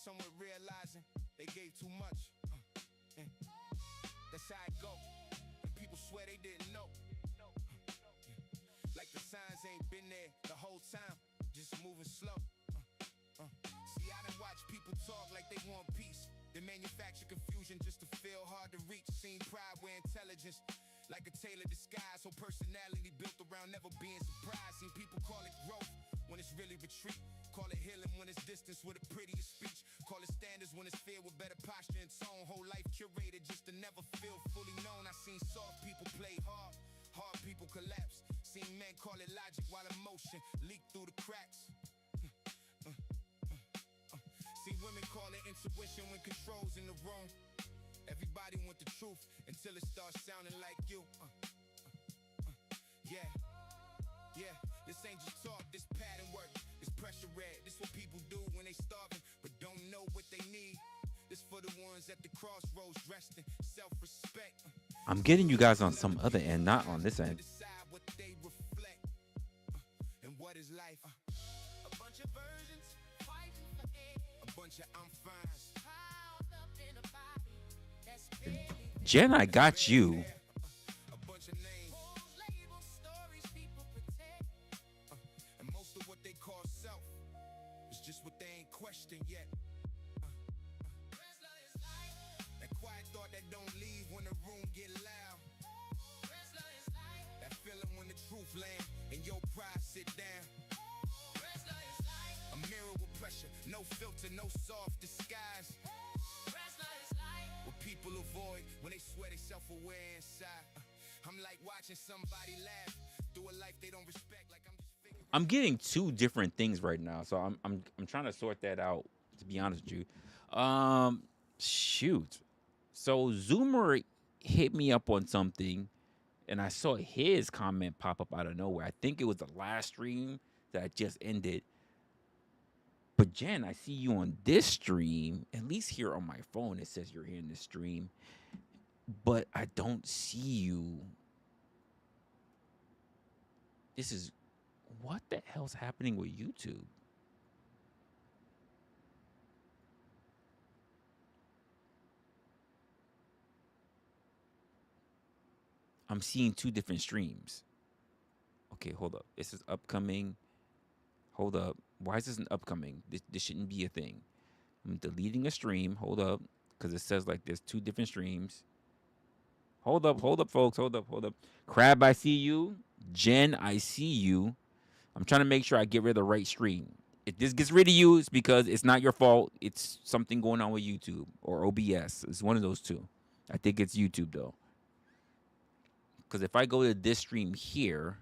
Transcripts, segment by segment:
somewhere realizing they gave too much. That's how it go. And people swear they didn't know. Like the signs ain't been there the whole time, just moving slow. See, I done watch people talk like they want peace. They manufacture confusion just to feel hard to reach. Seen pride wear intelligence like a tailor disguise. Whole personality built around never being surprised. Seen people call it growth when it's really retreat. Call it healing when it's distance with a prettier speech. Call it standards when it's fear with better posture and tone. Whole life curated just to never feel fully known. I seen soft people play hard, hard people collapse. Seen men call it logic while emotion leak through the cracks. See women call it intuition when control's in the room. Everybody want the truth until it starts sounding like you. Yeah, this ain't just talk, this pattern work. This pressure red, this what people do when they starving but don't know what they need. This for the ones at the crossroads dressed in self-respect. I'm getting you guys on some other end, not on this end. What they reflect and what is life. A bunch of versions fighting for air. A bunch of I'm fine. Piled up in a body that's big. Jen, I got you. A bunch of names. Labels, stories people protect. And most of what they call self is just what they ain't questioned yet. Resla is life. That quiet thought that don't leave when the room get loud. Resla is life. That feeling when the truth land and your pride sit down. Resla is life. A mirror with pressure, no filter, no soft disguise. Resla is life. What people avoid when they swear they self-aware inside. I'm like watching somebody laugh through a life they don't respect. Like I'm just figuring. I'm getting two different things right now, so I'm trying to sort that out. To be honest with you, shoot. So Zoomer hit me up on something, and I saw his comment pop up out of nowhere. I think it was the last stream that just ended. But Jen, I see you on this stream. At least here on my phone, it says you're here in this stream, but I don't see you. This is what the hell's happening with YouTube? I'm seeing two different streams. Okay, hold up. This is upcoming. Hold up. Why is this an upcoming? This shouldn't be a thing. I'm deleting a stream. Hold up. Because it says like there's two different streams. Hold up, folks. Hold up. Crab, I see you. Jen, I see you. I'm trying to make sure I get rid of the right stream. If this gets rid of you, it's because it's not your fault. It's something going on with YouTube or OBS. It's one of those two. I think it's YouTube, though. Because if I go to this stream here,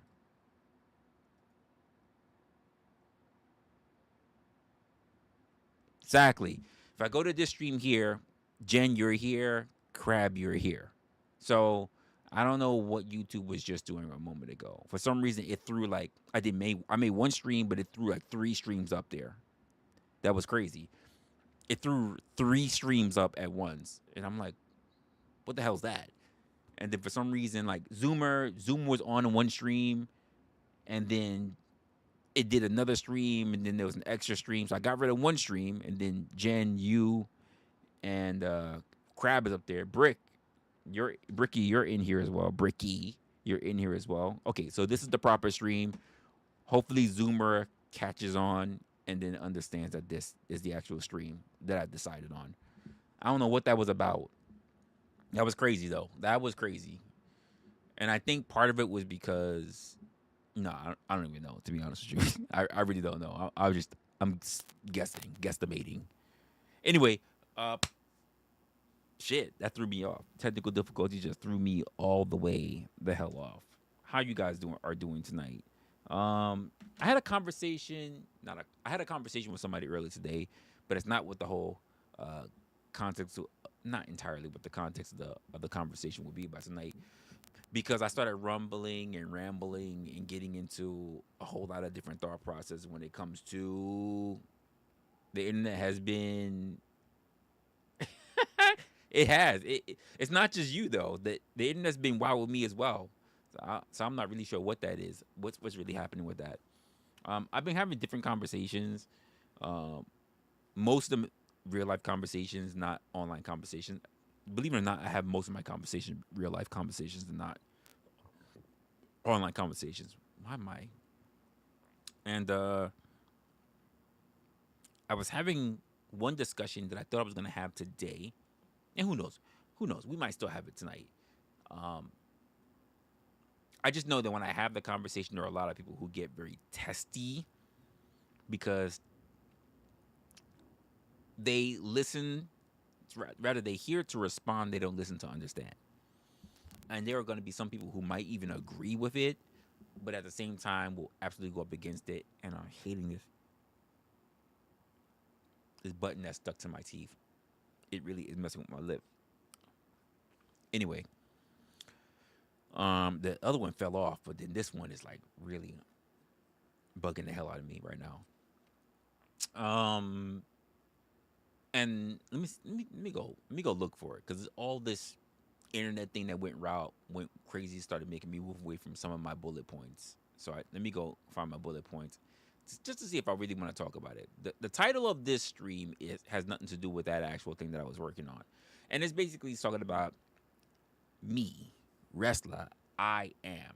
exactly. If I go to this stream here, Jen, you're here. Crab, you're here. So I don't know what YouTube was just doing a moment ago. For some reason, it threw like I made one stream, but it threw like 3 streams up there. That was crazy. It threw 3 streams up at once, and I'm like, what the hell's that? And then for some reason, like Zoom was on one stream, and then it did another stream, and then there was an extra stream. So I got rid of one stream, and then Jen, you, and Crab is up there. Bricky, you're in here as well. Bricky, you're in here as well. Okay, so this is the proper stream. Hopefully Zoomer catches on and then understands that this is the actual stream that I decided on. I don't know what that was about. That was crazy, though. That was crazy. And I think part of it was because... No, I don't even know, to be honest with you. I really don't know. I'm guesstimating. Anyway, shit, that threw me off. Technical difficulty just threw me all the way the hell off. How you guys are doing tonight? I had a conversation. I had a conversation with somebody earlier today, but it's not what the whole context. Not entirely what the context of the conversation would be about tonight, because I started rumbling and rambling and getting into a whole lot of different thought processes when it comes to the internet. Has been it has. It's not just you, though. The internet's been wild with me as well. So I'm not really sure what that is. What's really happening with that? I've been having different conversations. Most of them real life conversations, not online conversations. Believe it or not, I have most of my conversation real life conversations and not online conversations. Why am I? And I was having one discussion that I thought I was going to have today, and who knows? Who knows? We might still have it tonight. Um, I just know that when I have the conversation, there are a lot of people who get very testy because they listen, rather they hear to respond, they don't listen to understand. And there are going to be some people who might even agree with it, but at the same time will absolutely go up against it. And I'm hating this button that's stuck to my teeth. It really is messing with my lip. Anyway, the other one fell off, but then this one is like really bugging the hell out of me right now. And let me go look for it because all this internet thing that went crazy, started making me move away from some of my bullet points. So let me go find my bullet points just to see if I really want to talk about it. The title of this stream has nothing to do with that actual thing that I was working on, and it's basically talking about me, Resla. I am,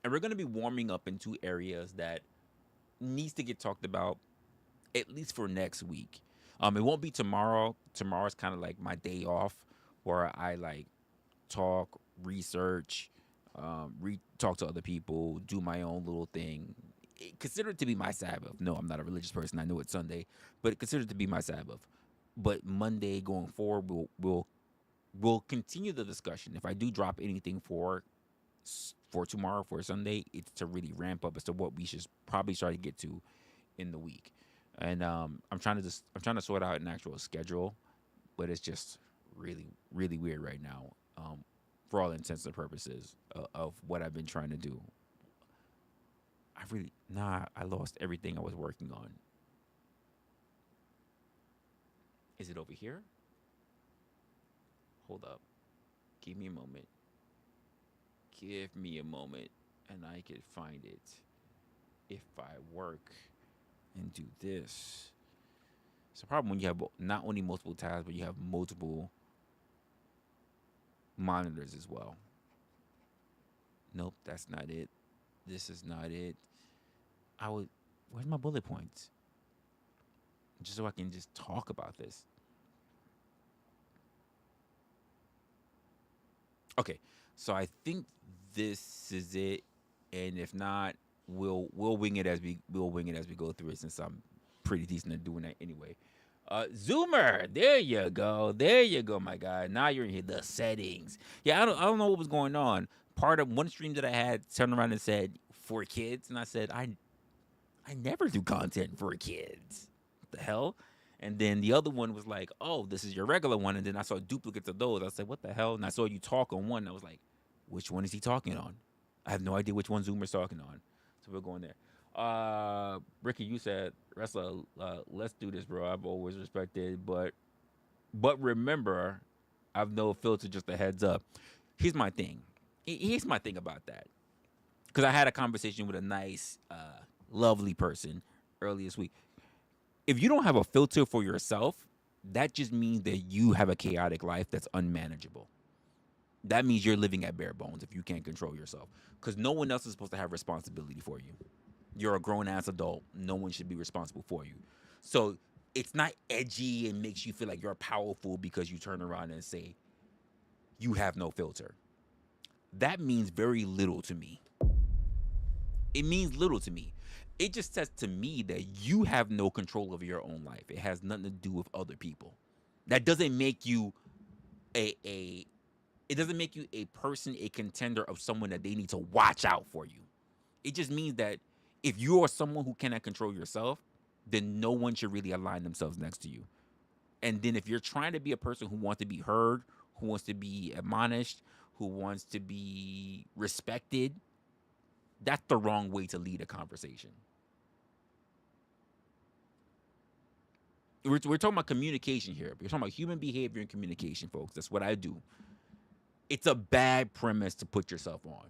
and we're going to be warming up in two areas that needs to get talked about at least for next week. It won't be tomorrow. Tomorrow's kind of like my day off, where I like talk, research, talk to other people, do my own little thing. Consider it to be my Sabbath. No, I'm not a religious person. I know it's Sunday, but consider it to be my Sabbath. But Monday going forward, we'll continue the discussion. If I do drop anything for tomorrow, for Sunday, it's to really ramp up as to what we should probably try to get to in the week. And I'm trying to sort out an actual schedule, but it's just really, really weird right now. For all intents and purposes of what I've been trying to do. I lost everything I was working on. Is it over here? Hold up. Give me a moment. Give me a moment, and I can find it. If I work and do this. It's a problem when you have not only multiple tabs, but you have multiple monitors as well. Nope, that's not it. This is not it. Where's my bullet points? Just so I can just talk about this. Okay, so I think this is it, and if not, we'll wing it as we go through it, since I'm pretty decent at doing that anyway. Zoomer, there you go, my guy. Now you're in here. The settings. Yeah, I don't know what was going on. Part of one stream that I had turned around and said for kids, and I said I never do content for kids. What the hell? And then the other one was like, oh, this is your regular one. And then I saw duplicates of those. I said, what the hell? And I saw you talk on one. And I was like, which one is he talking on? I have no idea which one Zoomer's talking on. So we're going there. Ricky, you said, Resla, let's do this, bro. I've always respected, but remember, I've no filter, just a heads up. Here's my thing. Here's my thing about that. Because I had a conversation with a nice, lovely person earlier this week. If you don't have a filter for yourself, that just means that you have a chaotic life that's unmanageable. That means you're living at bare bones if you can't control yourself. Because no one else is supposed to have responsibility for you. You're a grown-ass adult. No one should be responsible for you. So it's not edgy and makes you feel like you're powerful because you turn around and say, you have no filter. That means very little to me. It means little to me. It just says to me that you have no control over your own life. It has nothing to do with other people. That doesn't make you it doesn't make you a person, a contender of someone that they need to watch out for you. It just means that if you are someone who cannot control yourself, then no one should really align themselves next to you. And then if you're trying to be a person who wants to be heard, who wants to be admonished, who wants to be respected, that's the wrong way to lead a conversation. We're talking about communication here. We're talking about human behavior and communication, folks. That's what I do. It's a bad premise to put yourself on.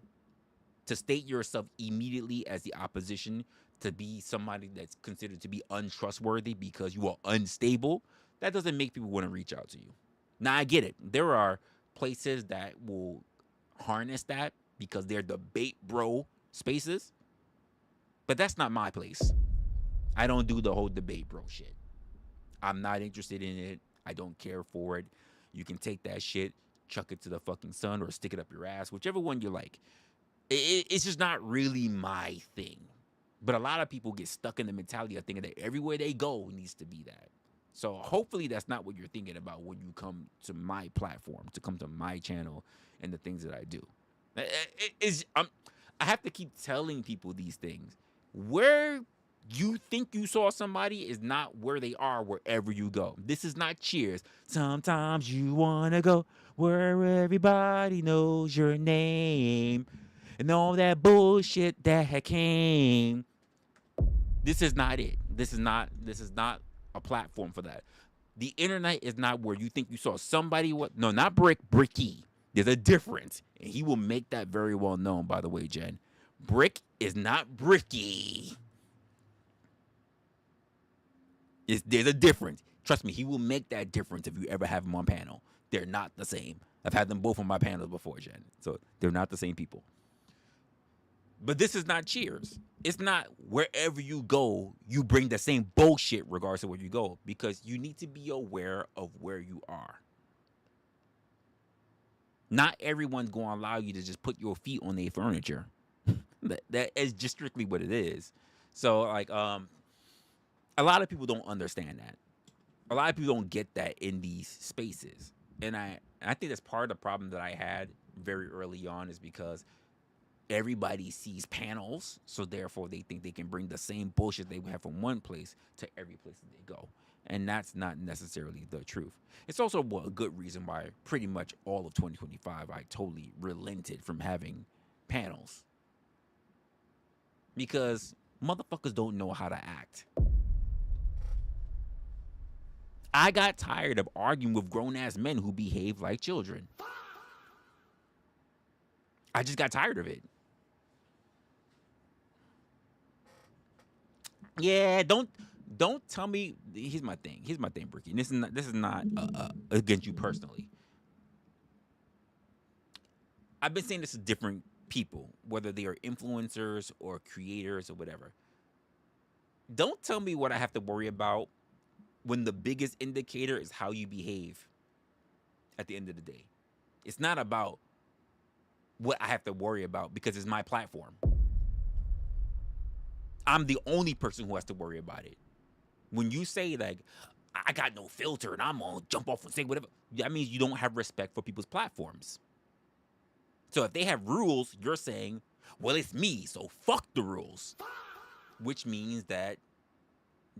To state yourself immediately as the opposition, to be somebody that's considered to be untrustworthy because you are unstable, that doesn't make people want to reach out to you. Now, I get it. There are places that will harness that because they're debate bro spaces, but that's not my place. I don't do the whole debate bro shit. I'm not interested in it. I don't care for it. You can take that shit, chuck it to the fucking sun, or stick it up your ass, whichever one you like. It's just not really my thing. But a lot of people get stuck in the mentality of thinking that everywhere they go needs to be that. So hopefully that's not what you're thinking about when you come to my platform, to come to my channel and the things that I do. I have to keep telling people these things. Where you think you saw somebody is not where they are wherever you go. This is not Cheers. Sometimes you want to go where everybody knows your name and all that bullshit that came. This is not it. This is not a platform for that. The internet is not where you think you saw somebody. No, not Bricky. There's a difference. And he will make that very well known, by the way, Jen. Brick is not Bricky. There's a difference. Trust me, he will make that difference if you ever have him on panel. They're not the same. I've had them both on my panels before, Jen. So they're not the same people. But this is not Cheers. It's not wherever you go, you bring the same bullshit regardless of where you go, because you need to be aware of where you are. Not everyone's going to allow you to just put your feet on their furniture. That is just strictly what it is. So, like, a lot of people don't understand that. A lot of people don't get that in these spaces. And I think that's part of the problem that I had very early on, is because everybody sees panels, so therefore they think they can bring the same bullshit they have from one place to every place that they go. And that's not necessarily the truth. It's also a good reason why pretty much all of 2025 I totally relented from having panels. Because motherfuckers don't know how to act. I got tired of arguing with grown-ass men who behave like children. I just got tired of it. Yeah, don't tell me. Here's my thing, Bricky. And this is not against you personally. I've been saying this to different people, whether they are influencers or creators or whatever. Don't tell me what I have to worry about when the biggest indicator is how you behave at the end of the day. It's not about what I have to worry about because it's my platform. I'm the only person who has to worry about it. When you say, like, I got no filter and I'm going to jump off and say whatever, that means you don't have respect for people's platforms. So if they have rules, you're saying, well, it's me, so fuck the rules. Which means that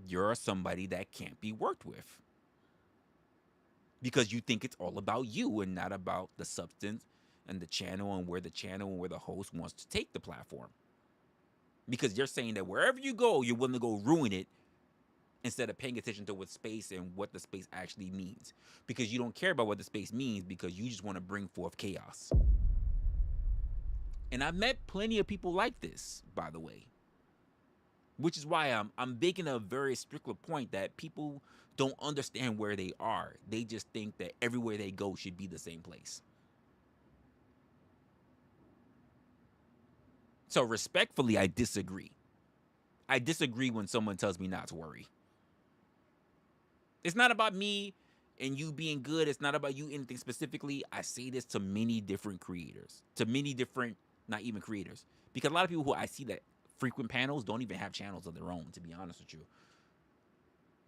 you're somebody that can't be worked with. Because you think it's all about you and not about the substance and the channel and where the host wants to take the platform. Because you're saying that wherever you go, you're willing to go ruin it instead of paying attention to what space and what the space actually means. Because you don't care about what the space means because you just want to bring forth chaos. And I've met plenty of people like this, by the way. Which is why I'm making a very strict point that people don't understand where they are. They just think that everywhere they go should be the same place. So respectfully, I disagree. I disagree when someone tells me not to worry. It's not about me and you being good. It's not about you anything specifically. I say this to many different creators, to many different, not even creators, because a lot of people who I see that frequent panels don't even have channels of their own, to be honest with you.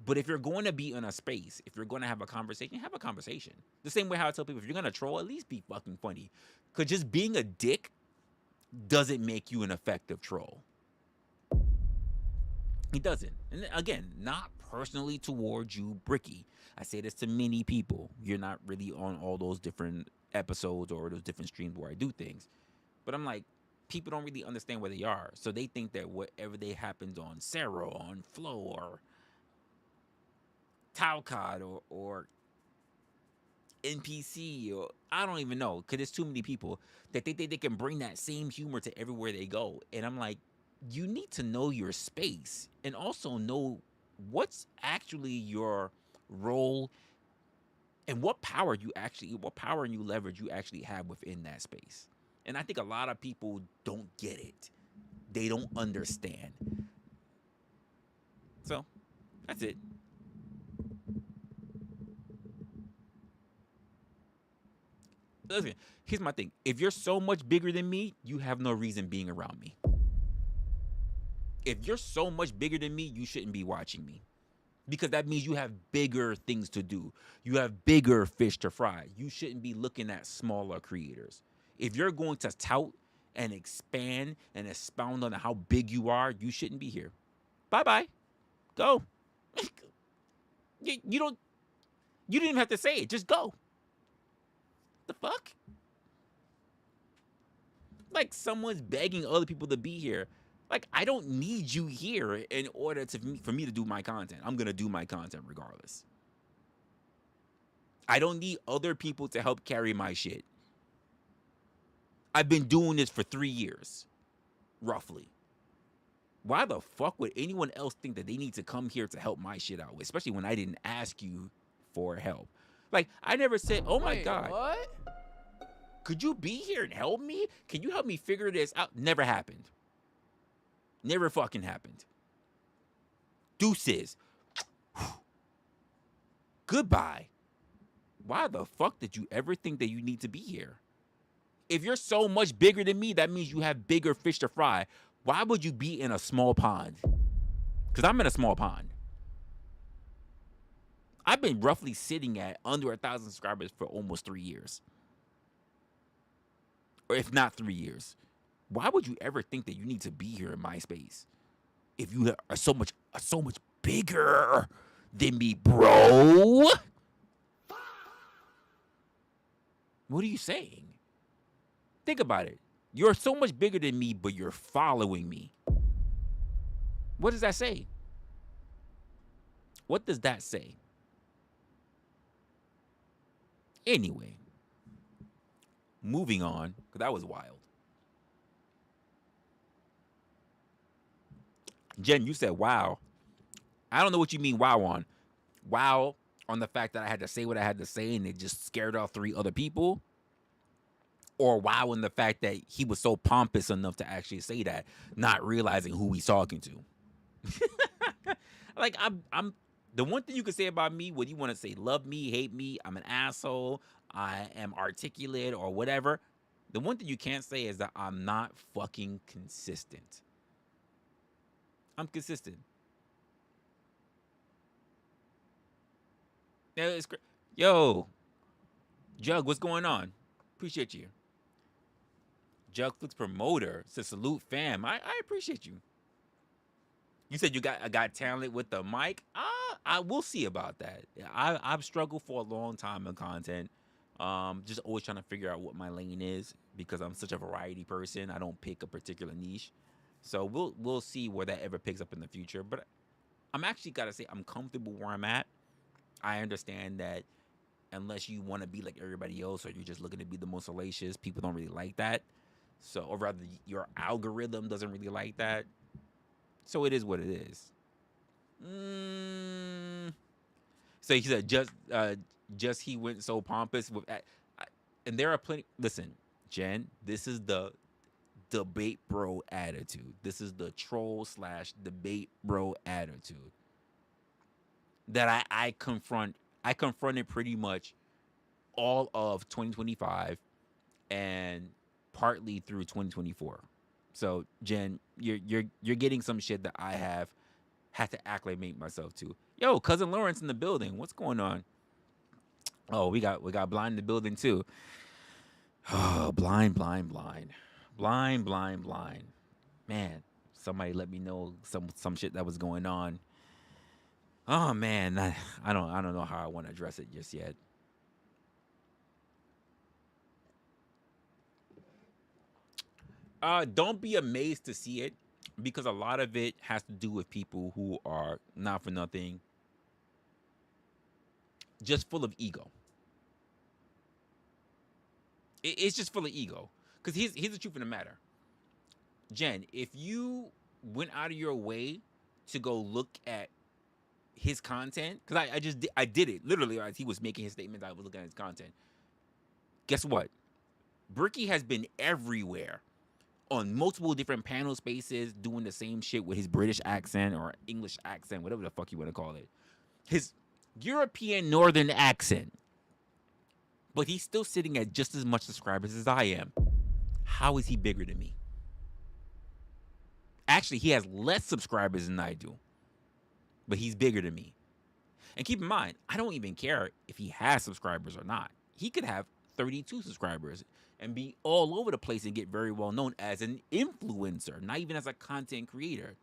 But if you're going to be in a space, if you're going to have a conversation, have a conversation. The same way how I tell people, if you're going to troll, at least be fucking funny. Because just being a dick doesn't make you an effective troll. It doesn't. And again, not personally towards you, Bricky. I say this to many people. You're not really on all those different episodes or those different streams where I do things. But I'm like, people don't really understand where they are. So they think that whatever they happens on Sarah, on Flo, or Talcott, or NPC, or I don't even know, because there's too many people that they think they can bring that same humor to everywhere they go. And I'm like, you need to know your space and also know what's actually your role, and what power and you leverage you actually have within that space. And I think a lot of people don't get it. They don't understand. So that's it. Listen, here's my thing. If you're so much bigger than me, you have no reason being around me. If you're so much bigger than me, you shouldn't be watching me. Because that means you have bigger things to do. You have bigger fish to fry. You shouldn't be looking at smaller creators. If you're going to tout and expand and expound on how big you are, you shouldn't be here. Bye-bye. Go. You didn't even have to say it. Just go. The fuck? Like someone's begging other people to be here. Like, I don't need you here in order for me to do my content. I'm going to do my content regardless. I don't need other people to help carry my shit. I've been doing this for 3 years, roughly. Why the fuck would anyone else think that they need to come here to help my shit out, especially when I didn't ask you for help? Like, I never said, oh my God. What? Could you be here and help me? Can you help me figure this out? Never happened. Never fucking happened. Deuces. Goodbye. Why the fuck did you ever think that you need to be here? If you're so much bigger than me, that means you have bigger fish to fry. Why would you be in a small pond? Because I'm in a small pond. I've been roughly sitting at under 1,000 subscribers for almost 3 years. Or if not 3 years. Why would you ever think that you need to be here in my space if you are so much bigger than me, bro? What are you saying? Think about it. You're so much bigger than me, but you're following me. What does that say? What does that say? Anyway, moving on, because that was wild. Jen, you said wow. I don't know what you mean wow on. Wow on the fact that I had to say what I had to say and it just scared off 3 other people? Or wow on the fact that he was so pompous enough to actually say that, not realizing who he's talking to? Like, I'm the one thing you can say about me, what you want to say, love me, hate me, I'm an asshole, I am articulate or whatever. The one thing you can't say is that I'm not fucking consistent. I'm consistent. Yeah, it's great. Yo, Jug, what's going on? Appreciate you. Jugflix promoter says salute fam. I appreciate you. You said you got talent with the mic. I will see about that. I've struggled for a long time in content. Just always trying to figure out what my lane is because I'm such a variety person. I don't pick a particular niche. So we'll see where that ever picks up in the future. But I'm actually gotta say I'm comfortable where I'm at. I understand that unless you want to be like everybody else or you're just looking to be the most salacious, people don't really like that. So, or rather, your algorithm doesn't really like that. So it is what it is. So he said just he went so pompous with, and there are plenty. Listen, Jen, this is the debate bro attitude. This is the troll / debate bro attitude that I confront. I confronted pretty much all of 2025 and partly through 2024. So Jen, you're getting some shit that I have had to acclimate myself to. Yo, cousin Lawrence in the building. What's going on? Oh, we got Blind in the building too. Oh, blind. Man, somebody let me know some shit that was going on. Oh man, I don't know how I want to address it just yet. Don't be amazed to see it because a lot of it has to do with people who are not for nothing, just full of ego. It's just full of ego. Because here's the truth of the matter. Jen, if you went out of your way to go look at his content, because I did it literally as he was making his statements. I was looking at his content. Guess what? Bricky has been everywhere on multiple different panel spaces doing the same shit with his British accent or English accent, whatever the fuck you want to call it. His European Northern accent. But he's still sitting at just as much subscribers as I am. How is he bigger than me? Actually, he has less subscribers than I do. But he's bigger than me. And keep in mind, I don't even care if he has subscribers or not. He could have 32 subscribers and be all over the place and get very well known as an influencer, not even as a content creator.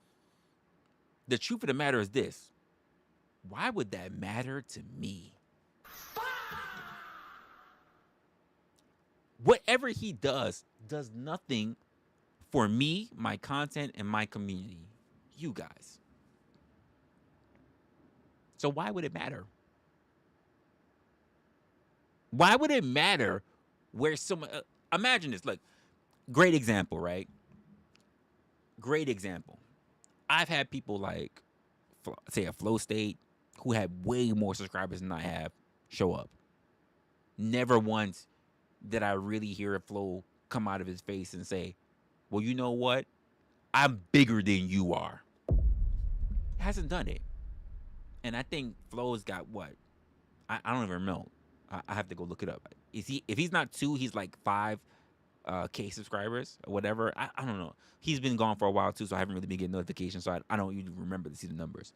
The truth of the matter is this. Why would that matter to me? Whatever he does nothing for me, my content, and my community. You guys. So why would it matter? Why would it matter where someone... imagine this. Look, great example, right? Great example. I've had people like, say, a Flow State who had way more subscribers than I have show up. Never once did I really hear a Flow come out of his face and say, well, you know what? I'm bigger than you are. Hasn't done it. And I think Flow's got what? I don't even know. I have to go look it up. Is he? If he's not 2, he's like 5 K subscribers or whatever. I don't know. He's been gone for a while too, so I haven't really been getting notifications. So I don't even remember to see the numbers.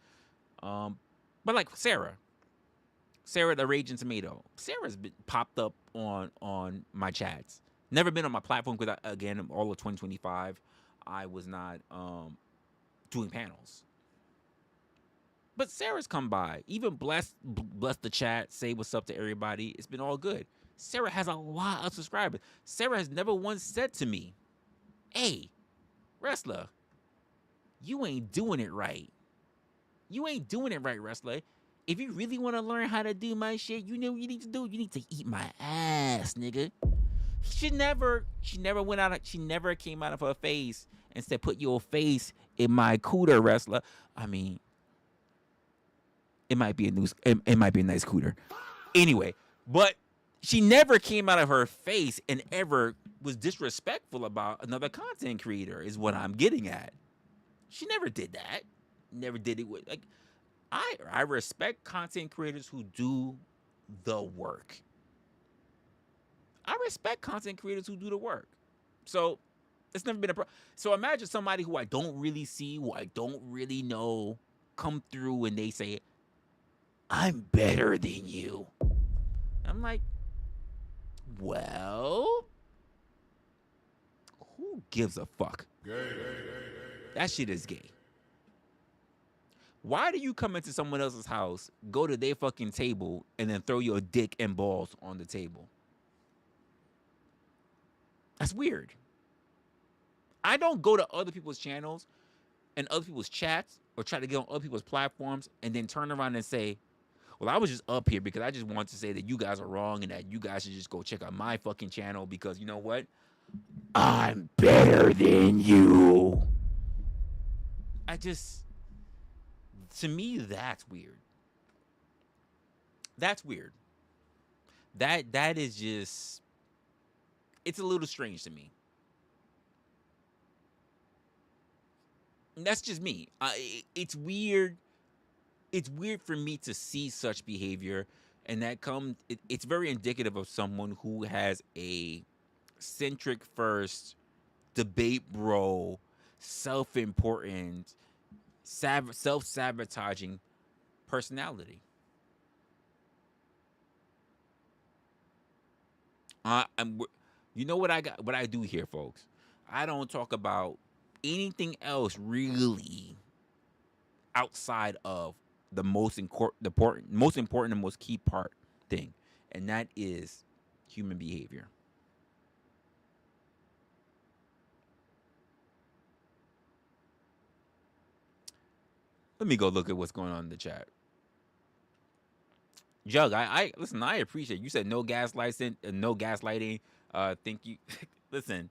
But like Sarah the Raging Tomato. Sarah's been popped up on my chats. Never been on my platform because again, all of 2025, I was not doing panels. But Sarah's come by. Even bless the chat, say what's up to everybody. It's been all good. Sarah has a lot of subscribers. Sarah has never once said to me, hey, Resla, you ain't doing it right. You ain't doing it right, Resla. If you really want to learn how to do my shit, you know what you need to do? You need to eat my ass, nigga. She never came out of her face and said, put your face in my cooter, Resla. I mean, it might be a nice cooter. Anyway, but she never came out of her face and ever was disrespectful about another content creator is what I'm getting at. She never did that. Never did it with like I respect content creators who do the work. I respect content creators who do the work. So it's never been a problem. So imagine somebody who I don't really see, who I don't really know, come through and they say, I'm better than you. I'm like, well, who gives a fuck? Gay. That shit is gay. Why do you come into someone else's house, go to their fucking table, and then throw your dick and balls on the table? That's weird. I don't go to other people's channels and other people's chats or try to get on other people's platforms and then turn around and say, well, I was just up here because I just wanted to say that you guys are wrong and that you guys should just go check out my fucking channel because you know what? I'm better than you. To me, that's weird. That's weird. That is just, it's a little strange to me. And that's just me. It's weird. It's weird for me to see such behavior, and it's very indicative of someone who has a centric first, debate bro, self-important, self-sabotaging personality. You know what I do here, folks? I don't talk about anything else really outside of the most important and most key part thing, and that is human behavior. Let me go look at what's going on in the chat. Jug, I listen. I appreciate you said no gaslighting. Thank you. Listen,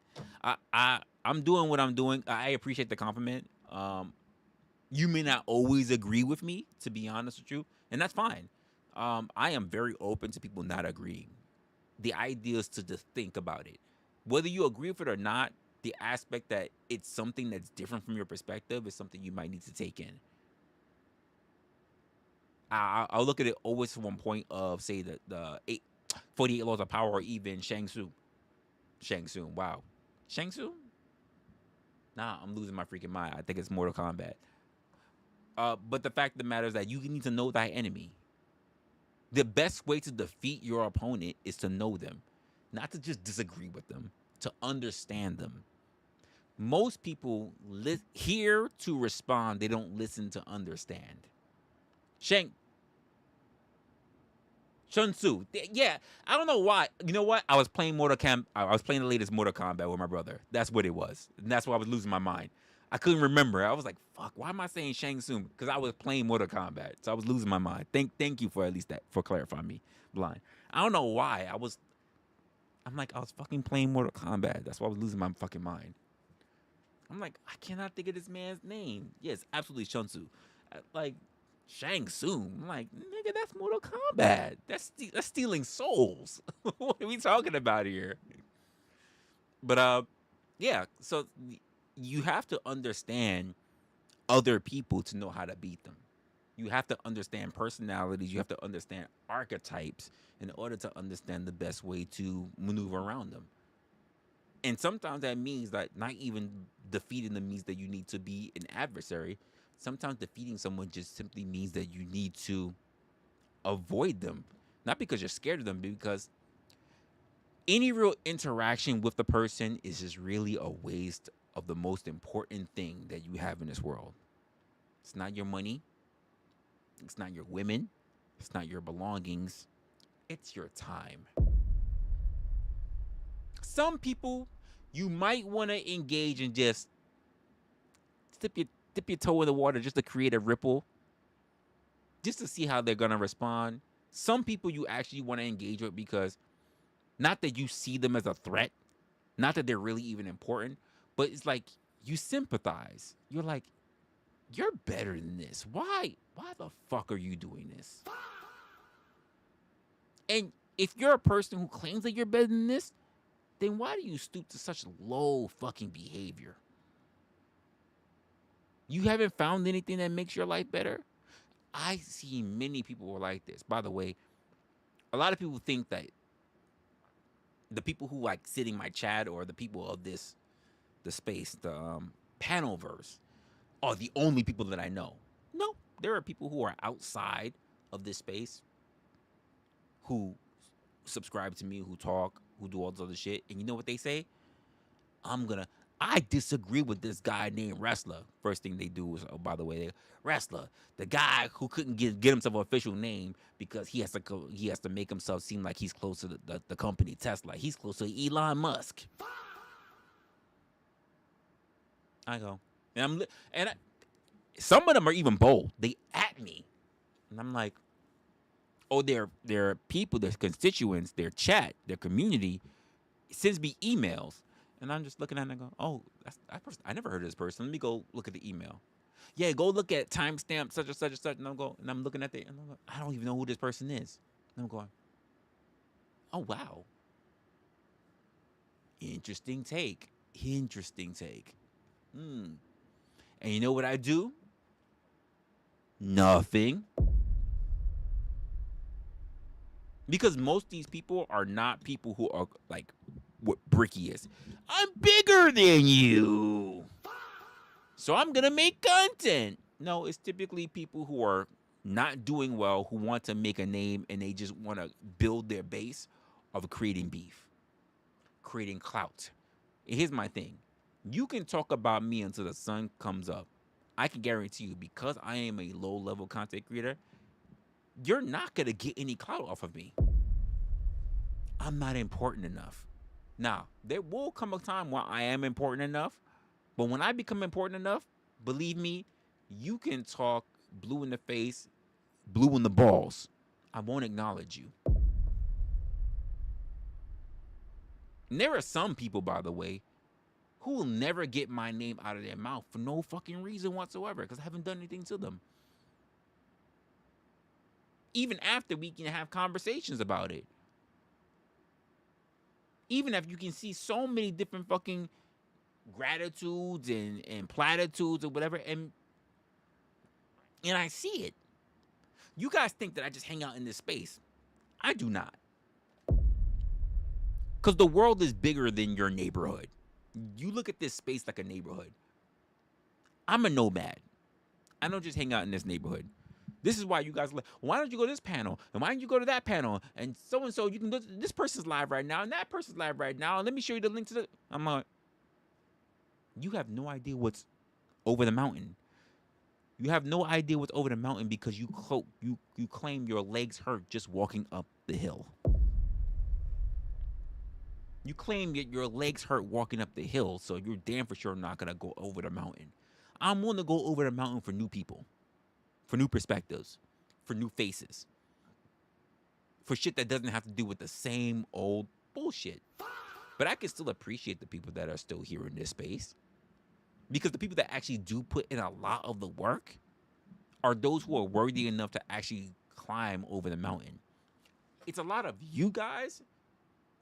I'm doing what I'm doing. I appreciate the compliment. You may not always agree with me, to be honest with you, and that's fine. I am very open to people not agreeing. The idea is to just think about it. Whether you agree with it or not, the aspect that it's something that's different from your perspective is something you might need to take in. I'll look at it always from one point of, say, the 48 Laws of Power, or even Shang Tsung. Shang Tsung, wow. Shang Tsung? Nah, I'm losing my freaking mind. I think it's Mortal Kombat. But the fact of the matter is that you need to know thy enemy. The best way to defeat your opponent is to know them, not to just disagree with them, to understand them. Most people hear to respond, they don't listen to understand. Sun Tzu. Yeah, I don't know why. You know what? I was playing I was playing the latest Mortal Kombat with my brother. That's what it was. And that's why I was losing my mind. I couldn't remember. I was like, fuck, why am I saying Shang Tsung? Because I was playing Mortal Kombat. So I was losing my mind. Thank you for at least that, for clarifying me, blind. I don't know why. I was fucking playing Mortal Kombat. That's why I was losing my fucking mind. I'm like, I cannot think of this man's name. Yes, absolutely Sun Tzu. Like, Shang Tsung. I'm like, nigga, that's Mortal Kombat. That's stealing souls. What are we talking about here? But yeah. So you have to understand other people to know how to beat them. You have to understand personalities. You have to understand archetypes in order to understand the best way to maneuver around them. And sometimes that means that not even defeating them means that you need to be an adversary. Sometimes defeating someone just simply means that you need to avoid them. Not because you're scared of them, but because any real interaction with the person is just really a waste of the most important thing that you have in this world. It's not your money. It's not your women. It's not your belongings. It's your time. Some people you might want to engage and just dip your toe in the water just to create a ripple, just to see how they're going to respond. Some people you actually want to engage with because not that you see them as a threat, not that they're really even important, but it's like you sympathize. You're like, you're better than this. Why the fuck are you doing this? And if you're a person who claims that you're better than this, then why do you stoop to such low fucking behavior? You haven't found anything that makes your life better? I see many people who are like this. By the way, a lot of people think that the people who like sit in my chat or the people of the space, the panelverse, are the only people that I know. No, there are people who are outside of this space who subscribe to me, who talk, who do all this other shit. And you know what they say? I disagree with this guy named Resla. First thing they do is, oh, by the way, Resla, the guy who couldn't get himself an official name because he has to make himself seem like he's close to the company Tesla. He's close to Elon Musk. I go, some of them are even bold. They at me, and I'm like, oh, their people, their constituents, their chat, their community sends me emails. And I'm just looking at it and I go, oh, that's that person. I never heard of this person. Let me go look at the email. Yeah, go look at timestamp such and such and such. And I'm looking at it and I'm like, I don't even know who this person is. And I'm going, oh, wow. Interesting take. And you know what I do? Nothing. Because most of these people are not people who are like what Bricky is. I'm bigger than you, so I'm going to make content. No, it's typically people who are not doing well, who want to make a name, and they just want to build their base of creating beef, creating clout. Here's my thing. You can talk about me until the sun comes up. I can guarantee you, because I am a low-level content creator, you're not going to get any clout off of me. I'm not important enough. Now, there will come a time where I am important enough, but when I become important enough, believe me, you can talk blue in the face, blue in the balls. I won't acknowledge you. And there are some people, by the way, who will never get my name out of their mouth for no fucking reason whatsoever because I haven't done anything to them. Even after we can have conversations about it. Even if you can see so many different fucking gratitudes and platitudes or whatever, and I see it. You guys think that I just hang out in this space. I do not. Because the world is bigger than your neighborhood. You look at this space like a neighborhood. I'm a nomad. I don't just hang out in this neighborhood. This is why you guys are like, why don't you go to this panel? And why don't you go to that panel? And so, you can look, this person's live right now, and that person's live right now. And let me show you the link to the... I'm like, you have no idea what's over the mountain. You have no idea what's over the mountain because you claim your legs hurt just walking up the hill. You claim that your legs hurt walking up the hill, so you're damn for sure not going to go over the mountain. I'm willing to go over the mountain for new people, for new perspectives, for new faces, for shit that doesn't have to do with the same old bullshit. But I can still appreciate the people that are still here in this space, because the people that actually do put in a lot of the work are those who are worthy enough to actually climb over the mountain. It's a lot of you guys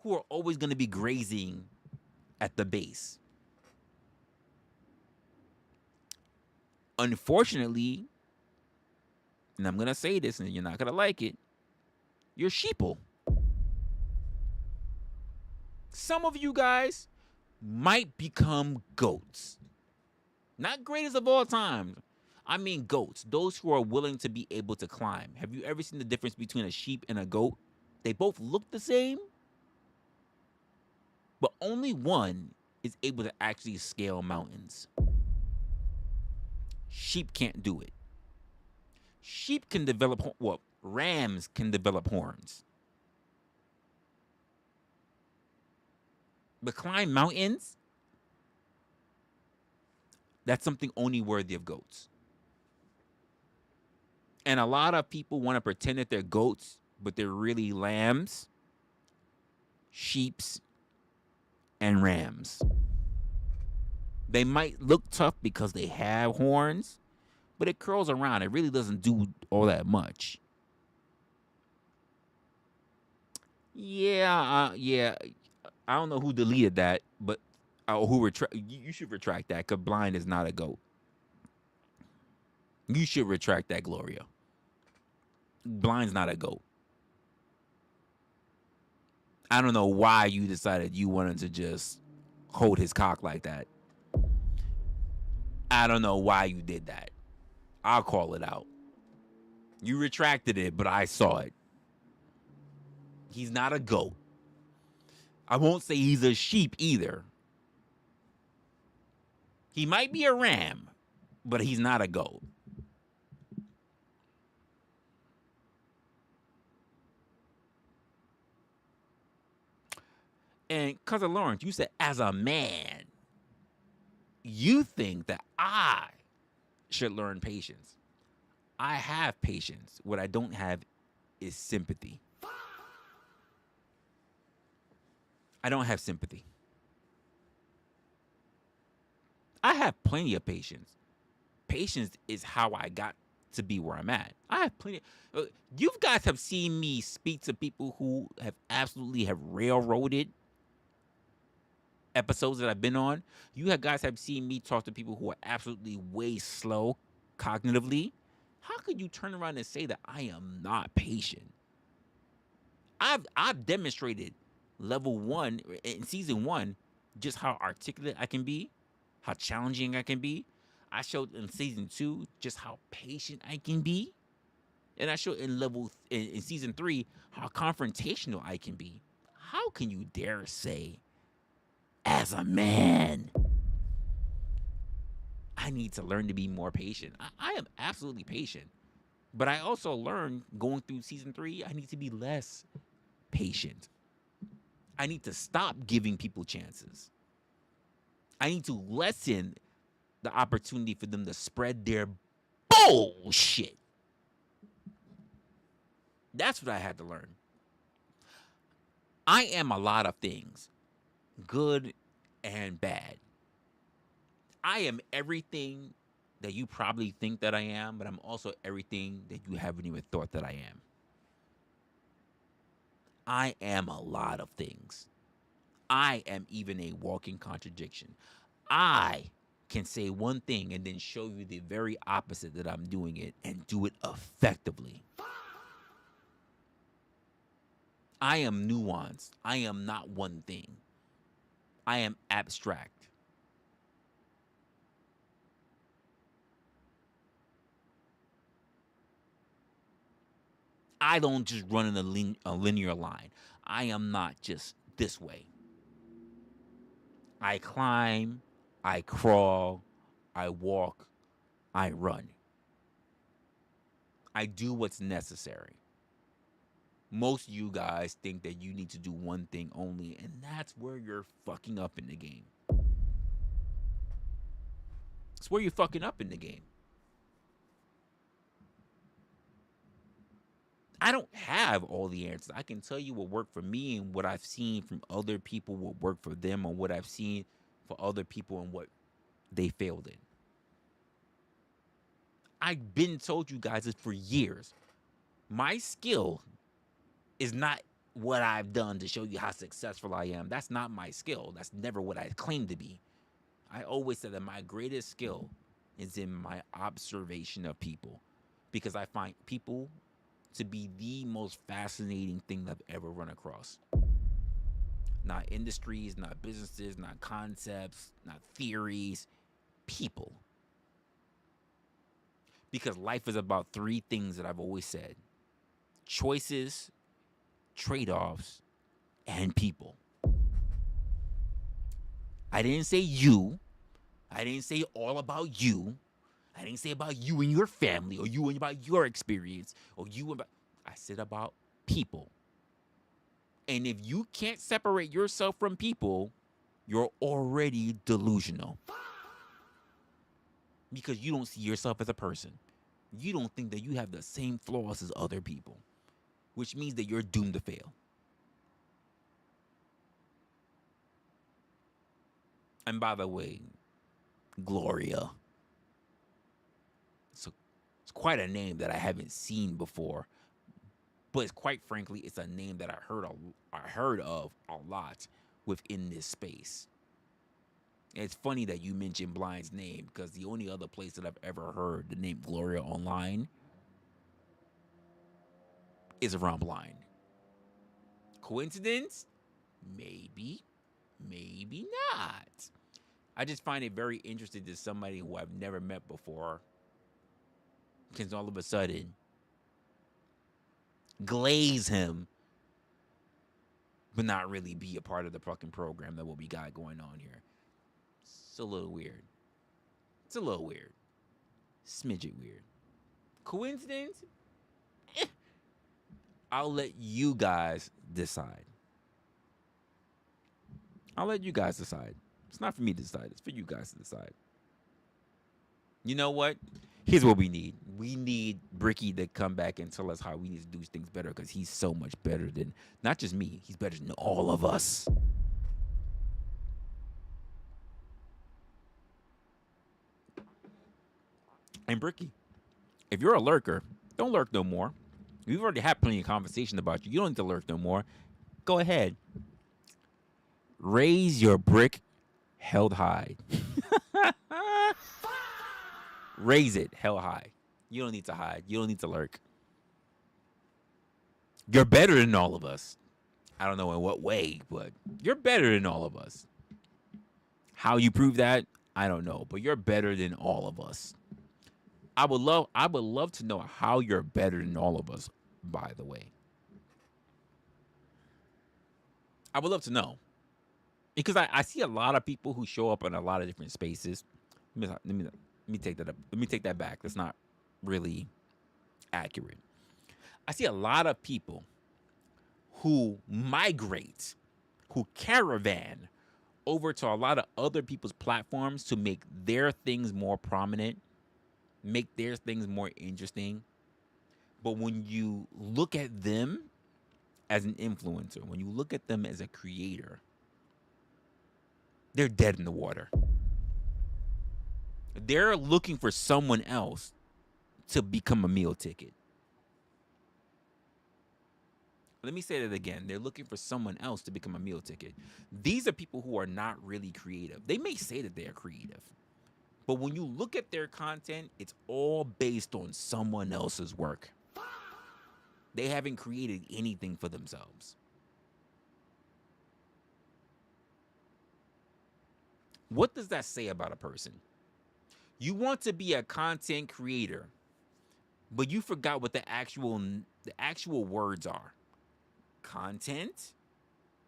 who are always going to be grazing at the base. Unfortunately, and I'm going to say this and you're not going to like it, you're sheeple. Some of you guys might become goats. Not greatest of all time. I mean goats. Those who are willing to be able to climb. Have you ever seen the difference between a sheep and a goat? They both look the same, but only one is able to actually scale mountains. Sheep can't do it. Sheep can develop, well, rams can develop horns. But climb mountains, that's something only worthy of goats. And a lot of people want to pretend that they're goats, but they're really lambs, sheeps, and rams. They might look tough because they have horns, but it curls around. It really doesn't do all that much. Yeah. I don't know who deleted that, but you should retract that, because blind is not a goat. You should retract that, Gloria. Blind's not a goat. I don't know why you decided you wanted to just hold his cock like that. I don't know why you did that. I'll call it out. You retracted it, but I saw it. He's not a goat. I won't say he's a sheep either. He might be a ram, but he's not a goat. And Cousin Lawrence, you said, as a man, you think that I should learn patience. I have patience. What I don't have is sympathy. I don't have sympathy. I have plenty of patience. Patience is how I got to be where I'm at. I have plenty. You guys have seen me speak to people who have absolutely railroaded episodes that I've been on. You guys have seen me talk to people who are absolutely way slow cognitively. How could you turn around and say that I am not patient? I've demonstrated level 1 in season 1 just how articulate I can be, how challenging I can be. I showed in season 2 just how patient I can be, and I showed in season 3 how confrontational I can be. How can you dare say, as a man, I need to learn to be more patient? I am absolutely patient, but I also learned going through season 3 I need to be less patient. I need to stop giving people chances. I need to lessen the opportunity for them to spread their bullshit. That's what I had to learn. I am a lot of things, good and bad. I am everything that you probably think that I am, but I'm also everything that you haven't even thought that I am. I am a lot of things. I am even a walking contradiction. I can say one thing and then show you the very opposite that I'm doing it and do it effectively. I am nuanced. I am not one thing. I am abstract. I don't just run in a linear line. I am not just this way. I climb, I crawl, I walk, I run. I do what's necessary. Most of you guys think that you need to do one thing only, and that's where you're fucking up in the game. It's where you're fucking up in the game. I don't have all the answers. I can tell you what worked for me and what I've seen from other people, what worked for them, or what I've seen for other people and what they failed in. I've been told you guys this for years. My skill is not what I've done to show you how successful I am. That's not my skill. That's never what I claim to be. I always said that my greatest skill is in my observation of people, because I find people to be the most fascinating thing I've ever run across. Not industries, not businesses, not concepts, not theories, people. Because life is about three things that I've always said: choices, trade-offs, and people. I didn't say you. I didn't say all about you. I didn't say about you and your family, or you and about your experience, or you about. I said about people. And if you can't separate yourself from people, you're already delusional. Because you don't see yourself as a person. You don't think that you have the same flaws as other people, which means that you're doomed to fail. And by the way, Gloria. It's quite a name that I haven't seen before, but quite frankly, it's a name that I heard of a lot within this space. And it's funny that you mentioned Blind's name, because the only other place that I've ever heard the name Gloria online is around Blind. Coincidence? Maybe. Maybe not. I just find it very interesting that somebody who I've never met before can all of a sudden glaze him, but not really be a part of the fucking program that what we got going on here. It's a little weird. It's a little weird. Smidget weird. Coincidence? I'll let you guys decide. I'll let you guys decide. It's not for me to decide. It's for you guys to decide. You know what? Here's what we need. We need Bricky to come back and tell us how we need to do things better, because he's so much better than not just me. He's better than all of us. And Bricky, if you're a lurker, don't lurk no more. We've already had plenty of conversation about you. You don't need to lurk no more. Go ahead. Raise your brick held high. Raise it held high. You don't need to hide. You don't need to lurk. You're better than all of us. I don't know in what way, but you're better than all of us. How you prove that, I don't know, but you're better than all of us. I would love to know how you're better than all of us, by the way. I would love to know. Because I see a lot of people who show up in a lot of different spaces. Let me take that up. Let me take that back. That's not really accurate. I see a lot of people who migrate, who caravan over to a lot of other people's platforms to make their things more prominent, make their things more interesting. But when you look at them as an influencer, when you look at them as a creator, they're dead in the water. They're looking for someone else to become a meal ticket. Let me say that again. They're looking for someone else to become a meal ticket. These are people who are not really creative. They may say that they are creative, but when you look at their content, it's all based on someone else's work. They haven't created anything for themselves. What does that say about a person? You want to be a content creator, but you forgot what the actual words are. Content,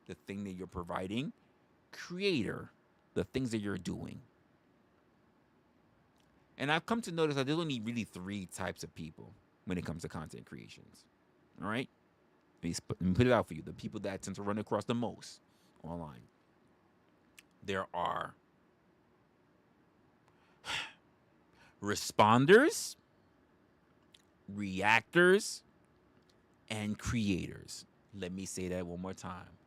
the thing that you're providing. Creator, the things that you're doing. And I've come to notice that there's only really 3 types of people when it comes to content creations. All right? Let me put it out for you. The people that tend to run across the most online. There are responders, reactors, and creators. Let me say that one more time.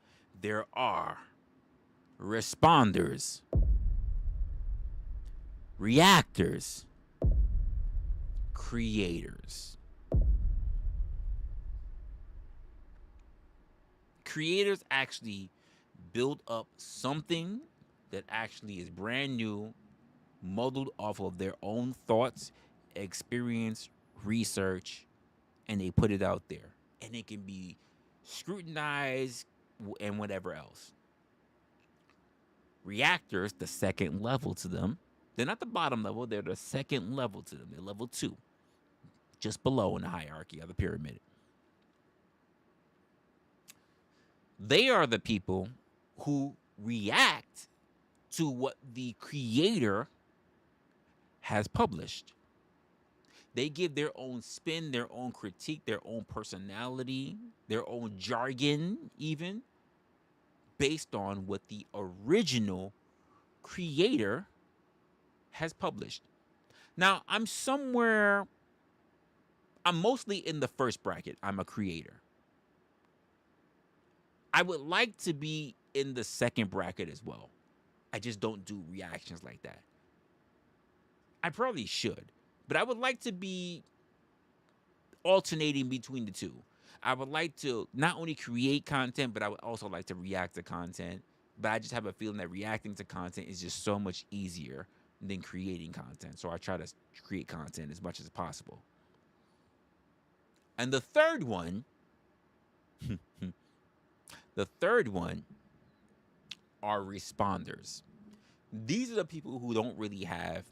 There are responders, reactors, creators. Creators actually build up something that actually is brand new, modeled off of their own thoughts, experience, research, and they put it out there. And it can be scrutinized and whatever else. Reactors, the second level to them, they're not the bottom level, they're the second level to them. They're level 2, just below in the hierarchy of the pyramid. They are the people who react to what the creator has published. They give their own spin, their own critique, their own personality, their own jargon, even based on what the original creator has published. Now, I'm mostly in the first bracket. I'm a creator. I would like to be in the second bracket as well. I just don't do reactions like that. I probably should, but I would like to be alternating between the two. I would like to not only create content, but I would also like to react to content. But I just have a feeling that reacting to content is just so much easier than creating content. So I try to create content as much as possible. And the third one, are responders. These are the people who don't really have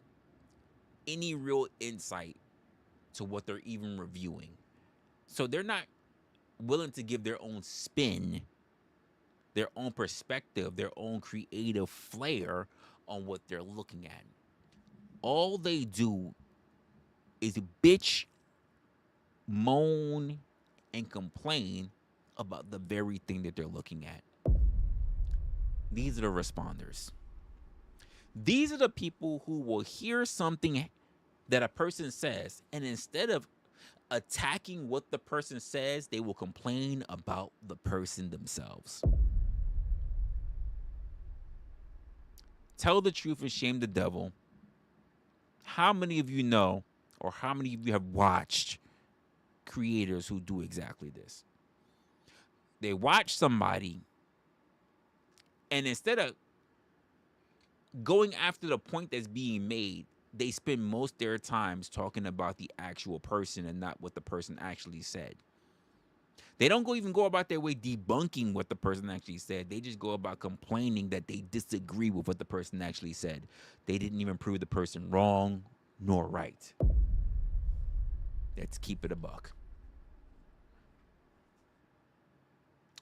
any real insight to what they're even reviewing. So they're not willing to give their own spin, their own perspective, their own creative flair on what they're looking at. All they do is bitch, moan, and complain about the very thing that they're looking at. These are the responders. These are the people who will hear something that a person says, and instead of attacking what the person says, they will complain about the person themselves. Tell the truth and shame the devil. How many of you know, or how many of you have watched creators who do exactly this? They watch somebody, and instead of going after the point that's being made, they spend most of their times talking about the actual person and not what the person actually said. They don't even go about their way debunking what the person actually said. They just go about complaining that they disagree with what the person actually said. They didn't even prove the person wrong nor right. Let's keep it a buck.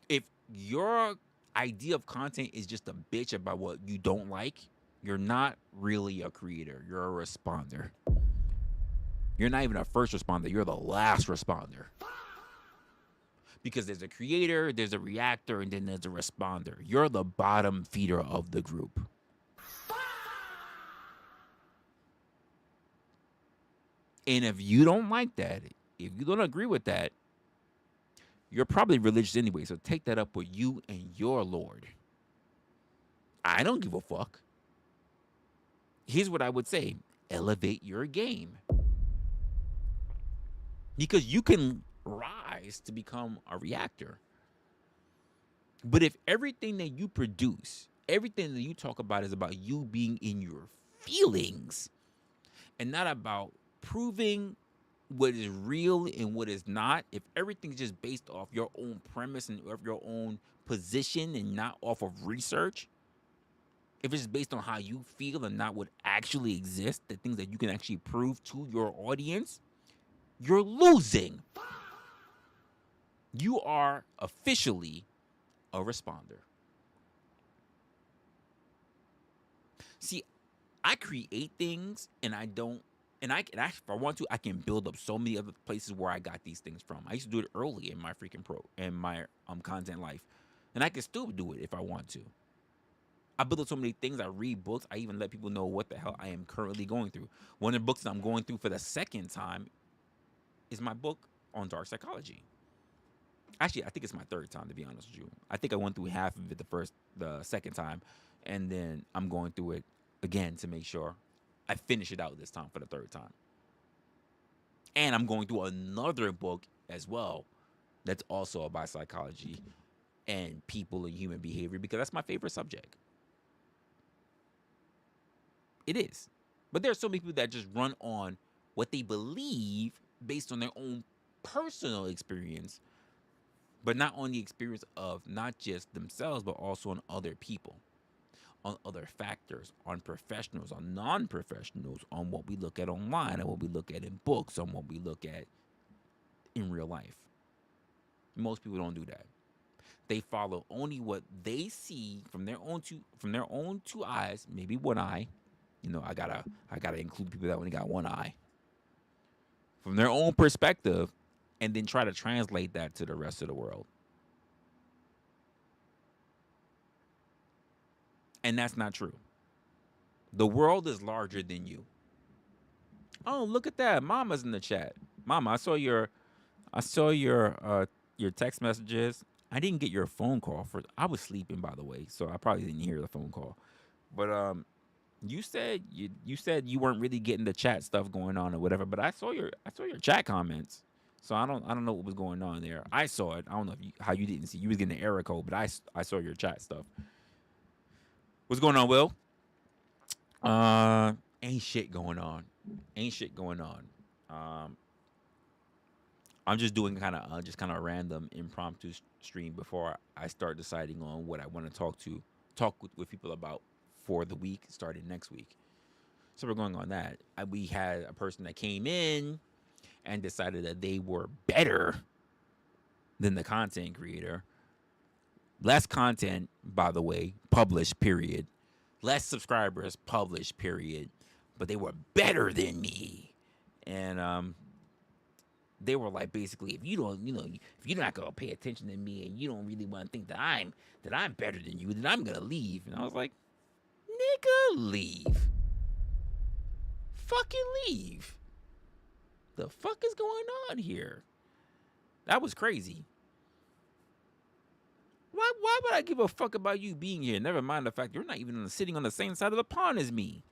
If your idea of content is just a bitch about what you don't like, you're not really a creator. You're a responder. You're not even a first responder. You're the last responder. Because there's a creator, there's a reactor, and then there's a responder. You're the bottom feeder of the group. And if you don't like that, if you don't agree with that, you're probably religious anyway. So take that up with you and your Lord. I don't give a fuck. Here's what I would say. elevate your game. Because you can rise to become a reactor. But if everything that you produce, everything that you talk about is about you being in your feelings and not about proving what is real and what is not, if everything's just based off your own premise and of your own position and not off of research, if it's based on how you feel and not what actually exists, the things that you can actually prove to your audience, you're losing. You are officially a responder. See, I create things and I don't, and I can actually, if I want to, I can build up so many other places where I got these things from. I used to do it early in my content life, and I can still do it if I want to. I build up so many things. I read books. I even let people know what the hell I am currently going through. One of the books that I'm going through for the second time is my book on dark psychology. Actually, I think it's my third time, to be honest with you. I think I went through half of it the second time, and then I'm going through it again to make sure I finish it out this time for the third time. And I'm going through another book as well that's also about psychology and people and human behavior because that's my favorite subject. It is. But there are so many people that just run on what they believe based on their own personal experience, but not on the experience of not just themselves, but also on other people, on other factors, on professionals, on non-professionals, on what we look at online, and what we look at in books, on what we look at in real life. Most people don't do that. They follow only what they see from their own two eyes, maybe one eye. You know, I gotta include people that only got one eye. From their own perspective, and then try to translate that to the rest of the world. And that's not true. The world is larger than you. Oh, look at that. Mama's in the chat. Mama, I saw your text messages. I didn't get your phone call I was sleeping, by the way, so I probably didn't hear the phone call. But you said you weren't really getting the chat stuff going on or whatever, but I saw your chat comments. So I don't know what was going on there. I saw it. I don't know how you didn't see. You was getting the error code, but I saw your chat stuff. What's going on, Will? Ain't shit going on. I'm just doing kind of a random impromptu stream before I start deciding on what I want to talk with people about for the week starting next week. So we're going on that. We had a person that came in and decided that they were better than the content creator. Less content, by the way, published, period. Less subscribers, published, period. But they were better than me. And they were like, basically, if you're not gonna pay attention to me and you don't really want to think that I'm better than you, then I'm gonna leave. And I was like, nigga, leave. Fucking leave. The fuck is going on here? That was crazy. Why would I give a fuck about you being here? Never mind the fact you're not even sitting on the same side of the pond as me.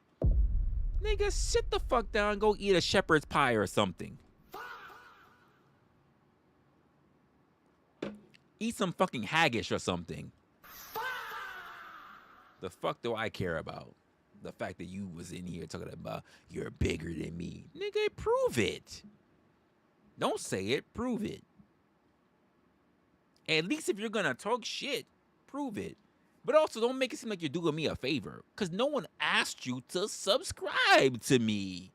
Nigga, sit the fuck down and go eat a shepherd's pie or something. Eat some fucking haggis or something. The fuck do I care about? The fact that you was in here talking about you're bigger than me. Nigga, prove it. Don't say it, prove it. At least if you're gonna talk shit, prove it. But also don't make it seem like you're doing me a favor. Because no one asked you to subscribe to me.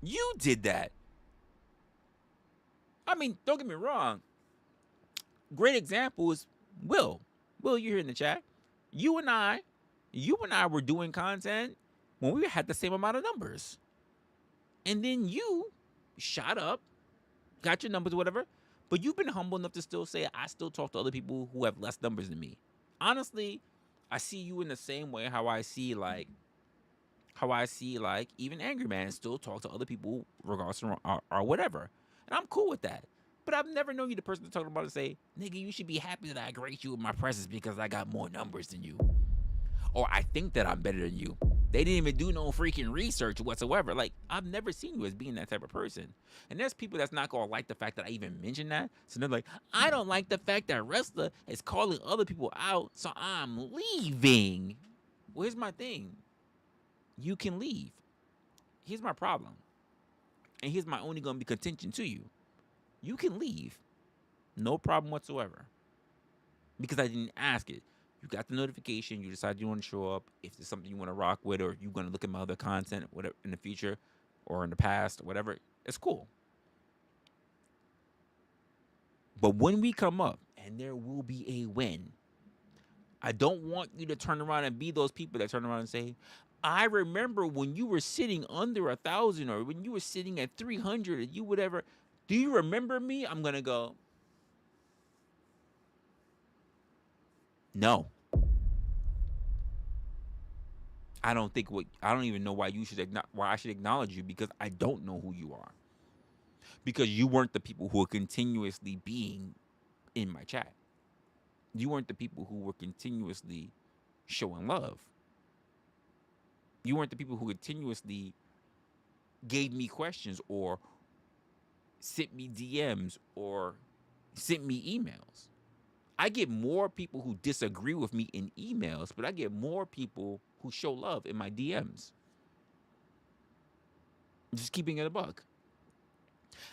You did that. I mean, don't get me wrong. Great example is Will. Will, you're here in the chat. You and I were doing content when we had the same amount of numbers. And then you shot up, got your numbers or whatever, but you've been humble enough to still say, I still talk to other people who have less numbers than me. Honestly, I see you in the same way how I see even Angry Man still talk to other people regardless or whatever. And I'm cool with that. But I've never known you the person to talk about and say, nigga, you should be happy that I grace you with my presence because I got more numbers than you. Or I think that I'm better than you. They didn't even do no freaking research whatsoever. Like, I've never seen you as being that type of person. And there's people that's not gonna like the fact that I even mentioned that. So they're like, I don't like the fact that Resla is calling other people out, so I'm leaving. Well, here's my thing. You can leave. Here's my problem. And here's my only gonna be contention to you. You can leave. No problem whatsoever. Because I didn't ask it. You got the notification. You decided you want to show up. If there's something you want to rock with, or you're going to look at my other content, whatever, in the future or in the past, or whatever, it's cool. But when we come up, and there will be a win, I don't want you to turn around and be those people that turn around and say, I remember when you were sitting under 1,000, or when you were sitting at 300, or you whatever. Do you remember me? I'm going to go, no. I don't even know why I should acknowledge you, because I don't know who you are. Because you weren't the people who were continuously being in my chat. You weren't the people who were continuously showing love. You weren't the people who continuously gave me questions or sent me DMs or sent me emails. I get more people who disagree with me in emails, but I get more people who show love in my DMs. Just keeping it a buck.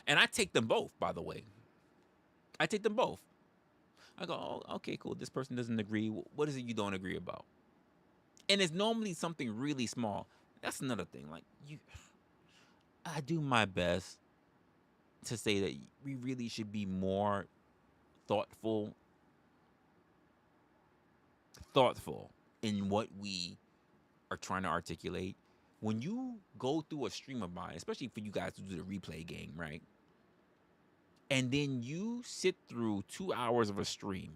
And I take them both, by the way. I take them both. I go, oh, okay, cool. This person doesn't agree. What is it you don't agree about? And it's normally something really small. That's another thing. Like, I do my best to say that we really should be more thoughtful in what we are trying to articulate. When you go through a stream of mine, especially for you guys who do the replay game, right? And then you sit through 2 hours of a stream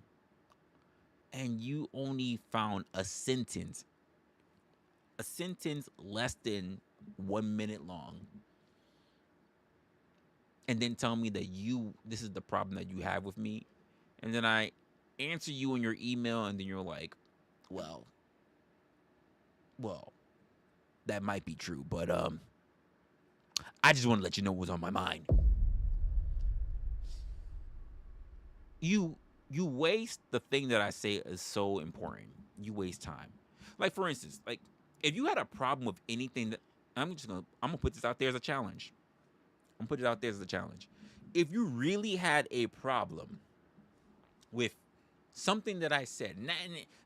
and you only found a sentence less than 1 minute long, and then tell me that this is the problem that you have with me, and then I answer you in your email, and then you're like, well, that might be true, but I just want to let you know what's on my mind. You waste the thing that I say is so important. You waste time. Like, for instance, like, if you had a problem with anything that I'm gonna put this out there as a challenge. If you really had a problem with something that I said,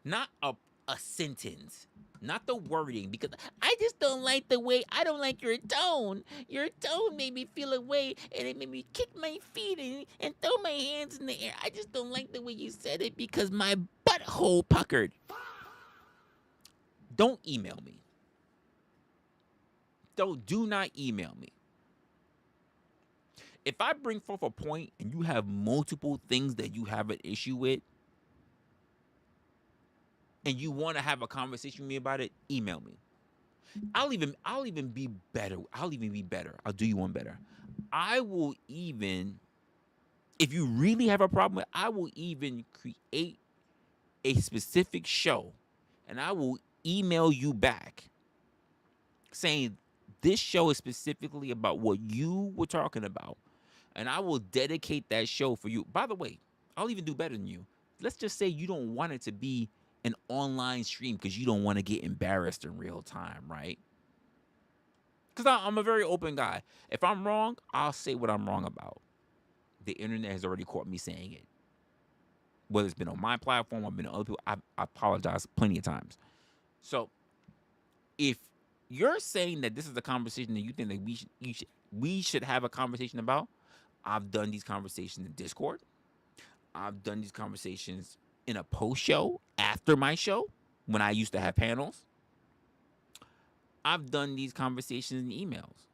not a sentence, not the wording, because I just don't like the way, I don't like your tone. Your tone made me feel away, and it made me kick my feet and throw my hands in the air. I just don't like the way you said it because my butthole puckered. Don't email me. Do not email me. If I bring forth a point and you have multiple things that you have an issue with, and you want to have a conversation with me about it, email me. I'll even be better. I'll do you one better. I will even, if you really have a problem with it, I will even create a specific show, and I will email you back saying this show is specifically about what you were talking about, and I will dedicate that show for you. By the way, I'll even do better than you. Let's just say you don't want it to be an online stream because you don't want to get embarrassed in real time, right? Because I'm a very open guy. If I'm wrong, I'll say what I'm wrong about. The internet has already caught me saying it. Whether it's been on my platform or been on other people, I apologize plenty of times. So if you're saying that this is a conversation that you think that we should have a conversation about, I've done these conversations in Discord. I've done these conversations in a post show after my show when I used to have panels. I've done these conversations in emails.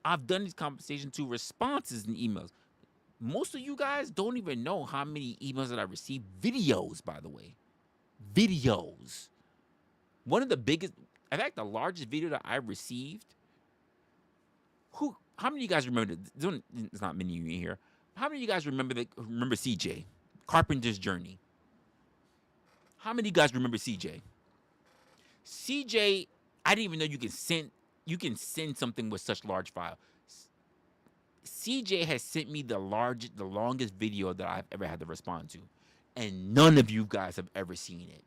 I've done these conversations to responses in emails. Most of you guys don't even know how many emails that I received. Videos, by the way. Videos. One of the biggest, in fact, the largest video that I received. How many of you guys remember? There's not many of you here. How many of you guys remember CJ? Carpenter's Journey. How many of you guys remember CJ? CJ, I didn't even know you can send something with such large file. CJ has sent me the longest video that I've ever had to respond to, and none of you guys have ever seen it.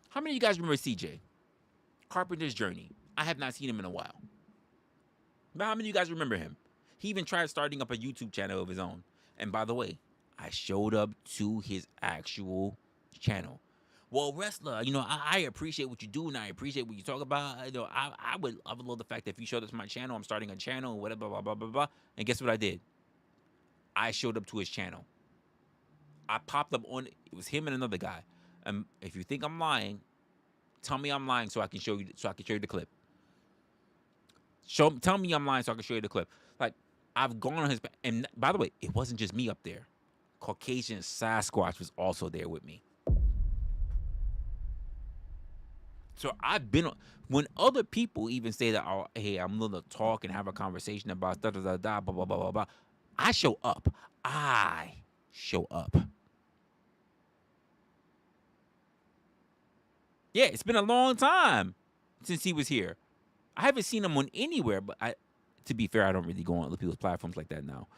How many of you guys remember CJ? Carpenter's Journey. I have not seen him in a while. But how many of you guys remember him? He even tried starting up a YouTube channel of his own. And by the way, I showed up to his actual channel. Well, Resla, I appreciate what you do and I appreciate what you talk about. I would love the fact that if you showed up to my channel, I'm starting a channel, whatever, blah, blah, blah, blah. And guess what I did? I showed up to his channel. I popped up on it. It was him and another guy. If you think I'm lying, tell me I'm lying so I can show you the clip. Tell me I'm lying so I can show you the clip. Like, I've gone on his, and by the way, it wasn't just me up there. Caucasian Sasquatch was also there with me. So I've been, when other people even say that, oh, hey, I'm willing to talk and have a conversation about da da da da, blah blah blah blah blah, I show up. Yeah, it's been a long time since he was here. I haven't seen him on anywhere, but to be fair, I don't really go on other people's platforms like that now.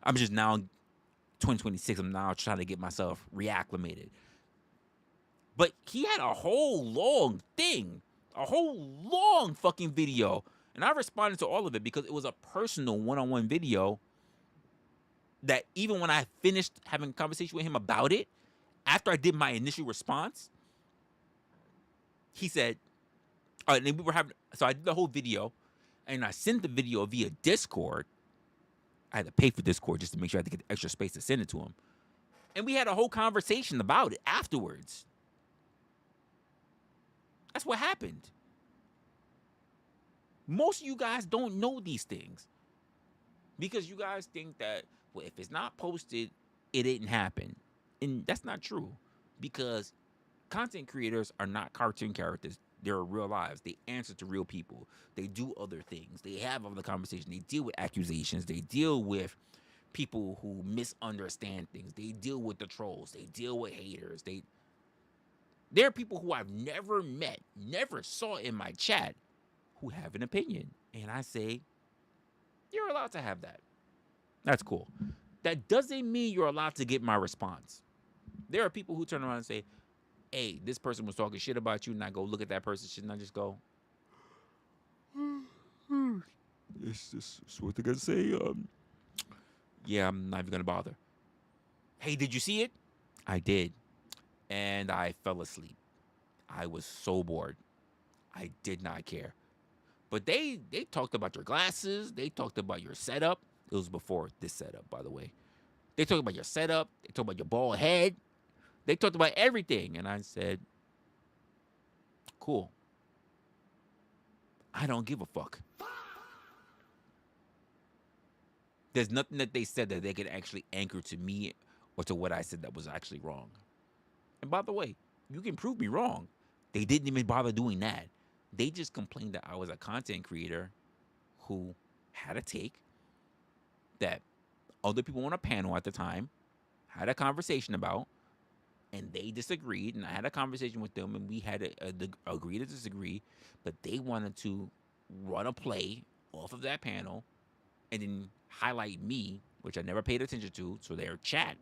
I'm just now 2026. I'm now trying to get myself reacclimated. But he had a whole long thing, a whole long fucking video. And I responded to all of it because it was a personal one-on-one video that even when I finished having a conversation with him about it, after I did my initial response, he said, and we were having, so I did the whole video and I sent the video via Discord. I had to pay for Discord just to make sure I had to get the extra space to send it to him. And we had a whole conversation about it afterwards. That's what happened. Most of you guys don't know these things because you guys think that, well, if it's not posted, it didn't happen. And that's not true because content creators are not cartoon characters. They're real lives. They answer to real people. They do other things. They have other conversations. They deal with accusations. They deal with people who misunderstand things. They deal with the trolls. They deal with haters. There are people who I've never met, never saw in my chat who have an opinion. And I say, you're allowed to have that. That's cool. That doesn't mean you're allowed to get my response. There are people who turn around and say, hey, this person was talking shit about you, and I go look at that person's shit, and I just go, it's what they're going to say. Yeah, I'm not even going to bother. Hey, did you see it? I did. And I fell asleep. I was so bored. I did not care. But they talked about your glasses. They talked about your setup. It was before this setup, by the way. They talked about your setup. They talked about your bald head. They talked about everything. And I said, cool. I don't give a fuck. There's nothing that they said that they could actually anchor to me or to what I said that was actually wrong. And by the way, you can prove me wrong. They didn't even bother doing that. They just complained that I was a content creator who had a take that other people on a panel at the time had a conversation about, and they disagreed, and I had a conversation with them, and we had to agree to disagree, but they wanted to run a play off of that panel and then highlight me, which I never paid attention to, so their chat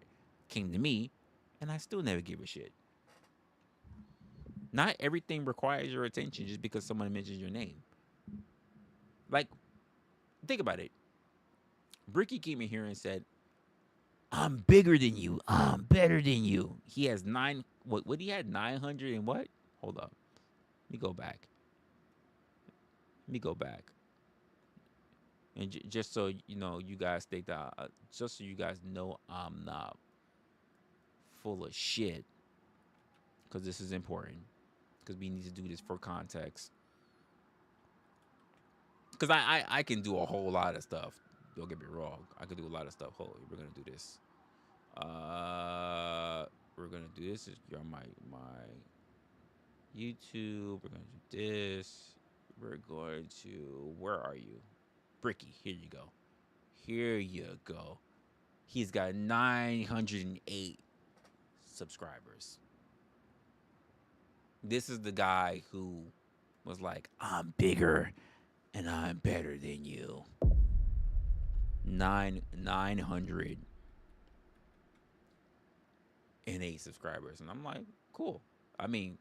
came to me, and I still never give a shit. Not everything requires your attention just because someone mentions your name. Like, think about it. Bricky came in here and said, I'm bigger than you. I'm better than you. He has what he had 900 and what? Hold up. Let me go back. And just so you guys think that, just so you guys know, I'm not full of shit. Because this is important. Because we need to do this for context. Because I can do a whole lot of stuff. Don't get me wrong. I can do a lot of stuff. Hold on, we're going to do this. We're going to do this. You're on my YouTube. We're going to do this. We're going to, where are you? Bricky, here you go. Here you go. He's got 908 subscribers. This is the guy who was like, I'm bigger and I'm better than you. 908 subscribers. And I'm like, cool. I mean,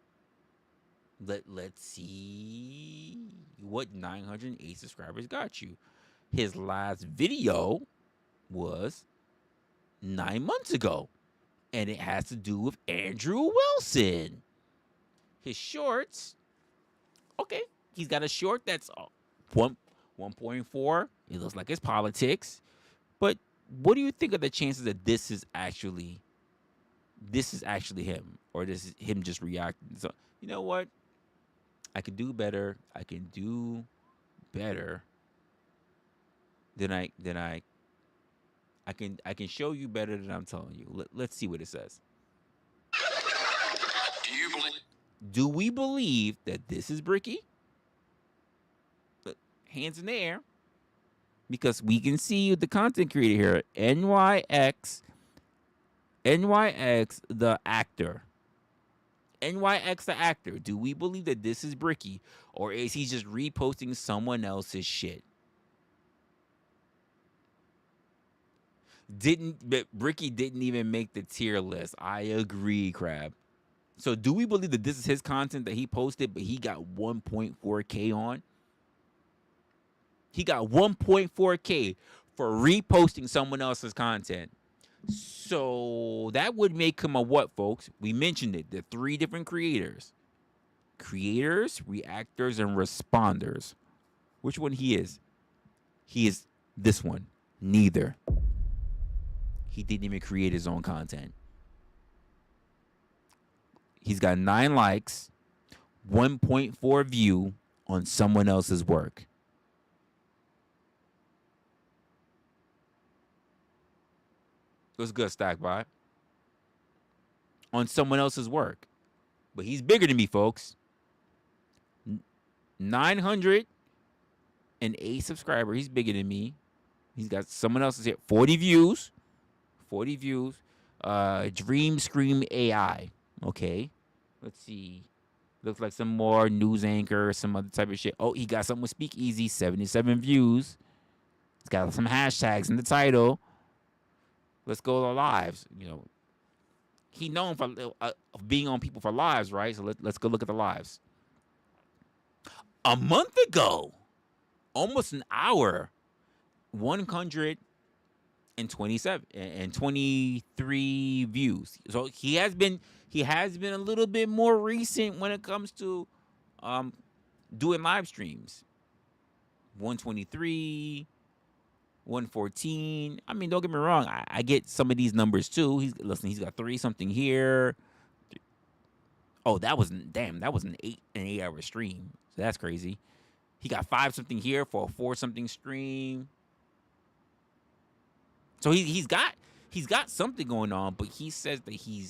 let's see what 908 subscribers got you. His last video was 9 months ago, and it has to do with Andrew Wilson. His shorts, okay, he's got a short that's 1.4. It looks like it's politics, but what do you think of the chances that this is actually him, or this is him just reacting? So you know what? I can do better. I can do better than I can show you better than I'm telling you. Let's see what it says. Do we believe that this is Bricky? Hands in the air. Because we can see the content creator here, NYX the actor. NYX the actor. Do we believe that this is Bricky, or is he just reposting someone else's shit? Bricky didn't even make the tier list. I agree, Crab. So do we believe that this is his content that he posted, but he got 1.4K on? He got 1.4K for reposting someone else's content. So that would make him a what, folks? We mentioned it. The 3 different creators. Creators, reactors, and responders. Which one he is? He is this one. Neither. He didn't even create his own content. He's got 9 likes, 1.4 view on someone else's work. What's good, Stack by? On someone else's work. But he's bigger than me, folks. 908 subscribers. He's bigger than me. He's got someone else's here. 40 views. 40 views. Dream Scream AI. Okay. Let's see. Looks like some more news anchor, some other type of shit. Oh, he got something with Speakeasy. 77 views. He's got some hashtags in the title. Let's go to lives. You know, he known for being on people for lives, right? So let's go look at the lives. A month ago, almost an hour, 127 and 23 views. So he has been a little bit more recent when it comes to doing live streams. 123. 114. I mean, don't get me wrong. I get some of these numbers too. He's got 3 something here. Oh, that was an 8-hour stream. So that's crazy. He got 5 something here for a 4 something stream. So he's got something going on, but he says that he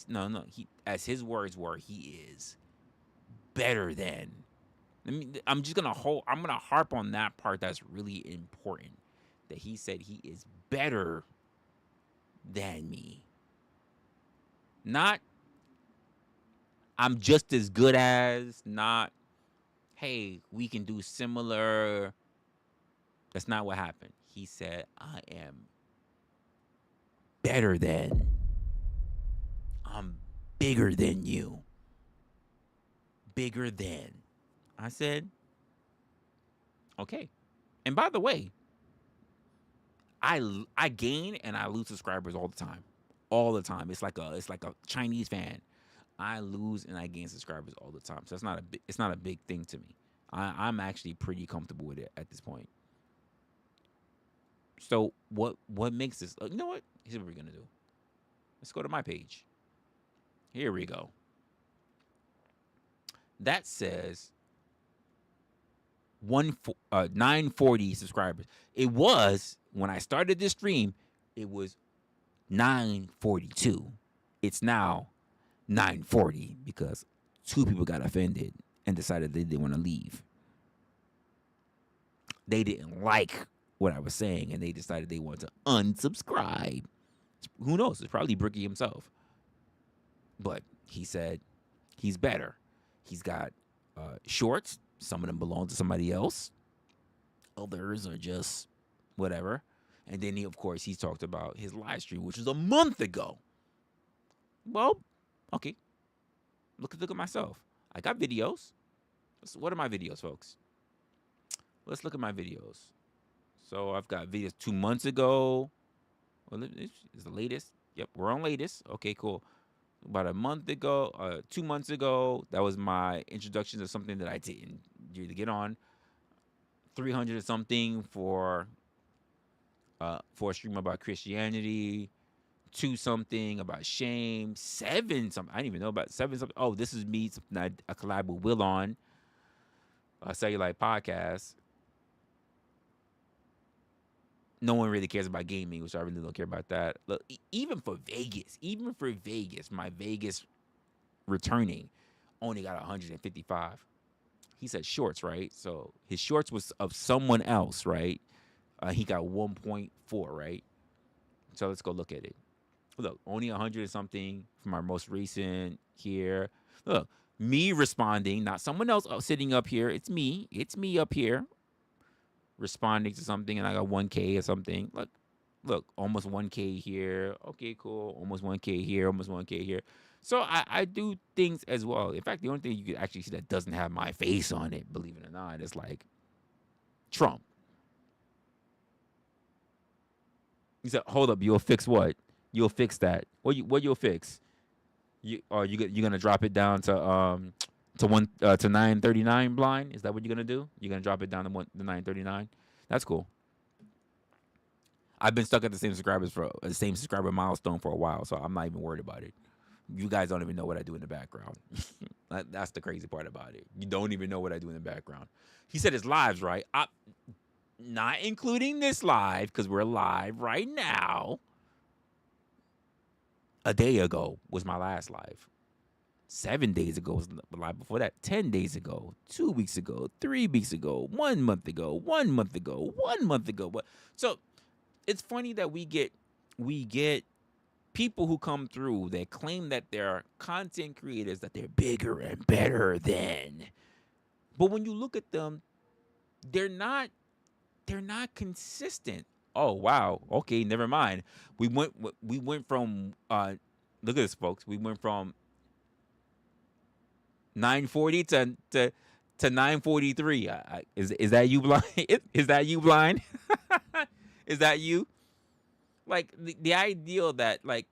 as his words were, he is better than. I'm gonna harp on that part that's really important. That he said he is better than me. Not I'm just as good as, not hey, we can do similar. That's not what happened. He said, I am better than. I'm bigger than you. Bigger than. I said, okay. And by the way, I gain and I lose subscribers all the time. All the time. It's like a Chinese fan. I lose and I gain subscribers all the time. So it's not a big thing to me. I'm actually pretty comfortable with it at this point. So what makes this? You know what? Here's what we're gonna do. Let's go to my page. Here we go. That says 940 subscribers. It was, when I started this stream, it was 942. It's now 940 because 2 people got offended and decided they didn't want to leave. They didn't like what I was saying and they decided they wanted to unsubscribe. Who knows? It's probably Bricky himself. But he said he's better. He's got shorts, Some of them belong to somebody else. Others are just whatever. And then he, of course, he's talked about his live stream, which was a month ago. Well, okay. Look at myself. I got videos. What are my videos, folks? Let's look at my videos. So I've got videos 2 months ago. Well, it's the latest. Yep, we're on latest. Okay, cool. About a month ago, 2 months ago, that was my introduction to something that I didn't do to get on. 300 or something for a stream about Christianity. 2 something about shame. 7 something. I didn't even know about 7 something. Oh, this is me. Something I collab with Will on. Cellulite Podcast. No one really cares about gaming, which I really don't care about that. Look, even for Vegas, my Vegas returning only got 155. He said shorts, right? So his shorts was of someone else, right? He got 1.4, right? So let's go look at it. Look, only 100 or something from our most recent here. Look, me responding, not someone else sitting up here. It's me. It's me up here responding to something, and I got 1K or something. Look, almost 1K here. Okay, cool. Almost 1K here. Almost 1K here. So I do things as well. In fact, the only thing you could actually see that doesn't have my face on it, believe it or not, is like Trump. He said, "Hold up, you'll fix what? You'll fix that. What you'll fix? You're gonna drop it down to 939 blind? Is that what you're gonna do? You're gonna drop it down to 939? That's cool. I've been stuck at the same subscriber milestone for a while, so I'm not even worried about it. You guys don't even know what I do in the background. That's the crazy part about it. You don't even know what I do in the background. He said it's lives, right? Not including this live, because we're live right now. A day ago was my last live. 7 days ago was the live before that. 10 days ago, 2 weeks ago, 3 weeks ago, 1 month ago, 1 month ago, 1 month ago. So it's funny that we get people who come through that claim that they're content creators, that they're bigger and better than. But when you look at them, they're not consistent. Oh wow. Okay, never mind. We went from look at this, folks. We went from 940 to 943. Is that you, blind? Is that you, blind? Is that you? Like the ideal that like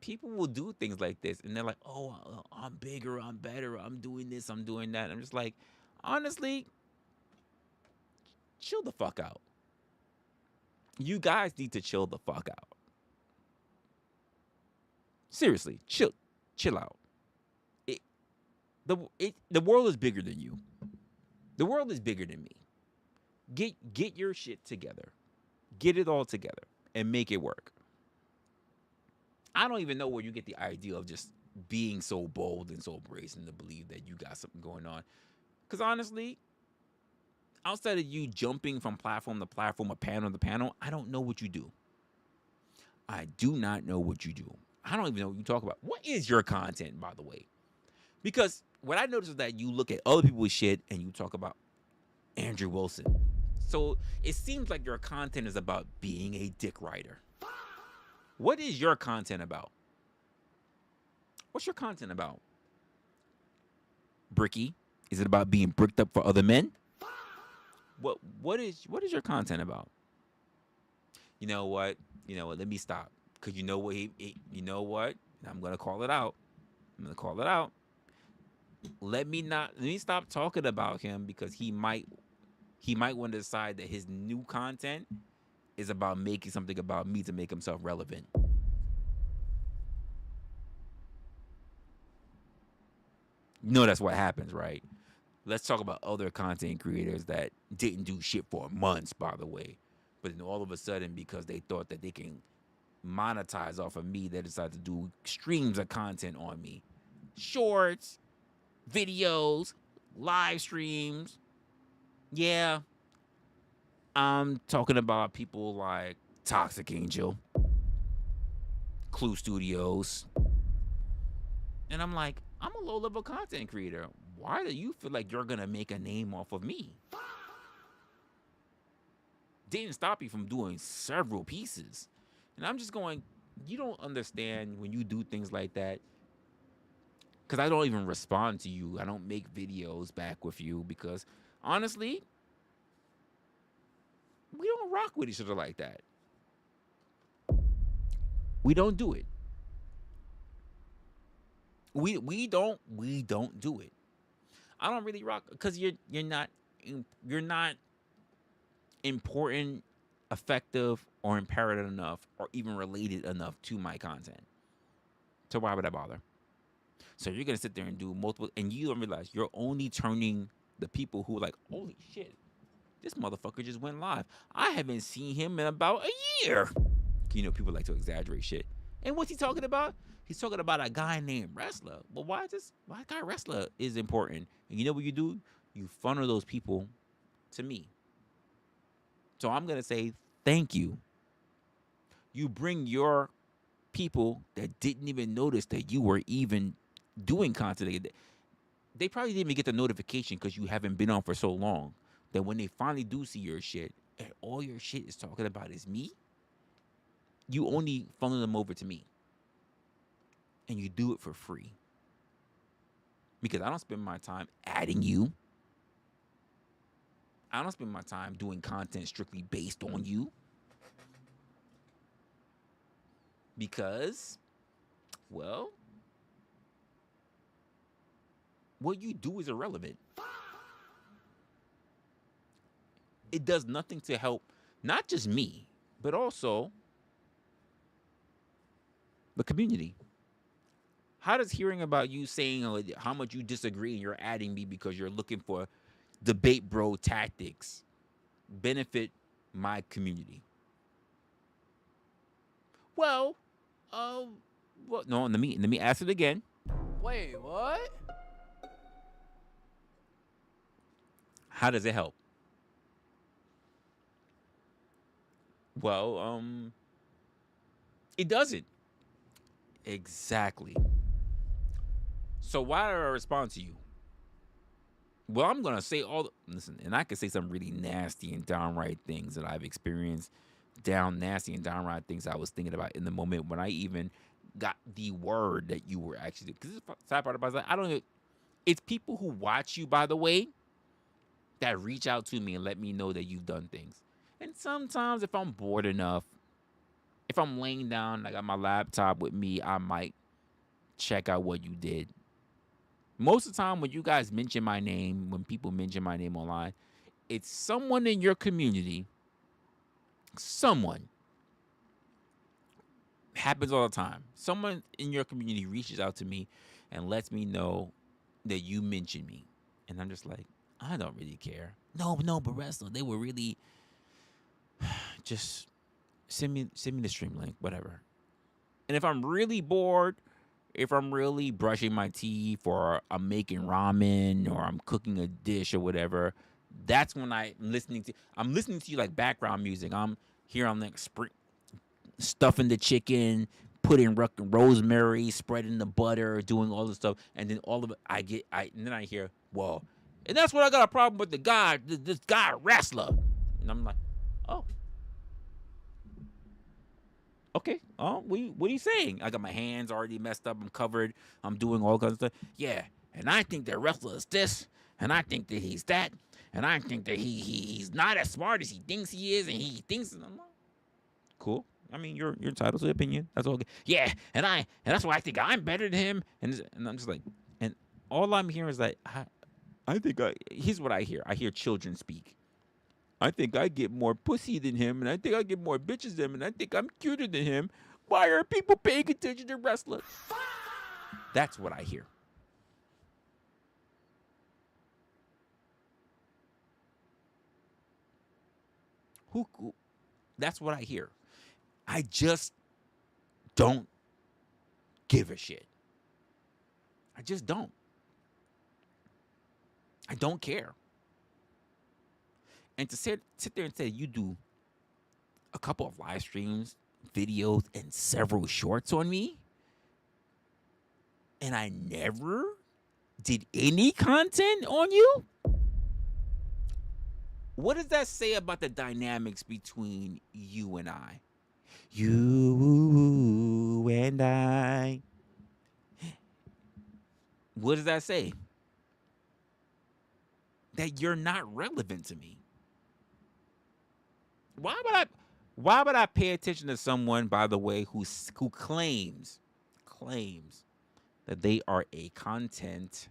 people will do things like this and they're like, oh, I'm bigger, I'm better, I'm doing this, I'm doing that. I'm just like, honestly, chill the fuck out. You guys need to chill the fuck out. Seriously, chill out. The world is bigger than you. The world is bigger than me. Get your shit together. Get it all together and make it work. I don't even know where you get the idea of just being so bold and so brazen to believe that you got something going on. Because honestly, outside of you jumping from platform to platform or panel to panel, I don't know what you do. I do not know what you do. I don't even know what you talk about. What is your content, by the way? Because what I noticed is that you look at other people's shit and you talk about Andrew Wilson. So it seems like your content is about being a dick rider. What is your content about? What's your content about? Bricky? Is it about being bricked up for other men? What is your content about? You know what? Let me stop. Because you know what you know what? I'm gonna call it out. Let me stop talking about him because he might want to decide that his new content is about making something about me to make himself relevant. That's what happens, right? Let's talk about other content creators that didn't do shit for months, by the way. But then all of a sudden, because they thought that they can monetize off of me, they decided to do streams of content on me. Shorts, videos, live streams. Yeah. I'm talking about people like Toxic Angel, Clue Studios. And I'm like, I'm a low-level content creator. why do you feel like you're gonna make a name off of me? Didn't stop you from doing several pieces. And I'm just going, you don't understand when you do things like that. Because I don't even respond to you. I don't make videos back with you because honestly, we don't rock with each other like that. We don't do it. We don't do it. I don't really rock because you're not important, effective, or imperative enough, or even related enough to my content. So why would I bother? So you're gonna sit there and do multiple, and you don't realize you're only turning the people who are like, holy shit, this motherfucker just went live. I haven't seen him in about a year. You know, people like to exaggerate shit. And what's he talking about? He's talking about a guy named Resla. Well, why guy Resla is important? And you know what you do? You funnel those people to me. So I'm gonna say thank you. You bring your people that didn't even notice that you were even doing content. They probably didn't even get the notification because you haven't been on for so long that when they finally do see your shit and all your shit is talking about is me, you only funnel them over to me. And you do it for free. Because I don't spend my time adding you. I don't spend my time doing content strictly based on you. Because, well, what you do is irrelevant. It does nothing to help not just me, but also the community. How does hearing about you saying how much you disagree and you're adding me because you're looking for debate bro tactics benefit my community? Well, no, let me ask it again. Wait, what? How does it help? Well, it doesn't. Exactly. So why do I respond to you? Well, I'm gonna say listen, and I can say some really nasty and downright things that I've experienced, nasty and downright things I was thinking about in the moment when I even got the word that you were actually. Because the sad part about it, I don't know. It's people who watch you, by the way, that reach out to me and let me know that you've done things. And sometimes, if I'm bored enough, if I'm laying down, I got my laptop with me, I might check out what you did. Most of the time, when you guys mention my name, when people mention my name online, it's someone in your community. Someone. Happens all the time. Someone in your community reaches out to me and lets me know that you mentioned me. And I'm just like, I don't really care. No, but Resla, they were really just send me the stream link, whatever. And if I'm really bored, if I'm really brushing my teeth or I'm making ramen or I'm cooking a dish or whatever, that's when I'm listening to you like background music. I'm like stuffing the chicken, putting rosemary, spreading the butter, doing all this stuff, and then all of it and then I hear, whoa. And that's what I got a problem with this guy Resla. And I'm like, oh. Okay. What are you saying? I got my hands already messed up. I'm covered. I'm doing all kinds of stuff. Yeah. And I think that Resla is this. And I think that he's that. And I think that he's not as smart as he thinks he is. And he thinks. And I'm like, cool. I mean, you're entitled to an opinion. That's all good. Yeah. And that's why I think I'm better than him. And I'm just like, and all I'm hearing is that here's what I hear. I hear children speak. I think I get more pussy than him, and I think I get more bitches than him, and I think I'm cuter than him. Why are people paying attention to wrestlers? That's what I hear. Who? That's what I hear. I just don't give a shit. I just don't. I don't care. And to sit there and say you do a couple of live streams, videos, and several shorts on me, and I never did any content on you? What does that say about the dynamics between you and I? You and I. What does that say? That you're not relevant to me. Why would I pay attention to someone, by the way, who claims that they are a content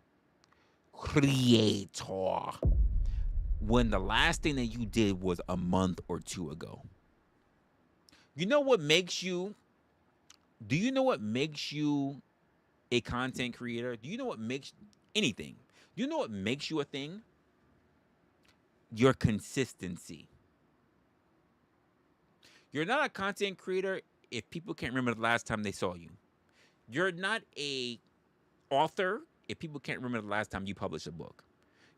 creator when the last thing that you did was a month or two ago? You know what makes you Do you know what makes you a content creator? Do you know what makes anything? Do you know what makes you a thing? Your consistency. You're not a content creator if people can't remember the last time they saw you. You're not a author if people can't remember the last time you published a book.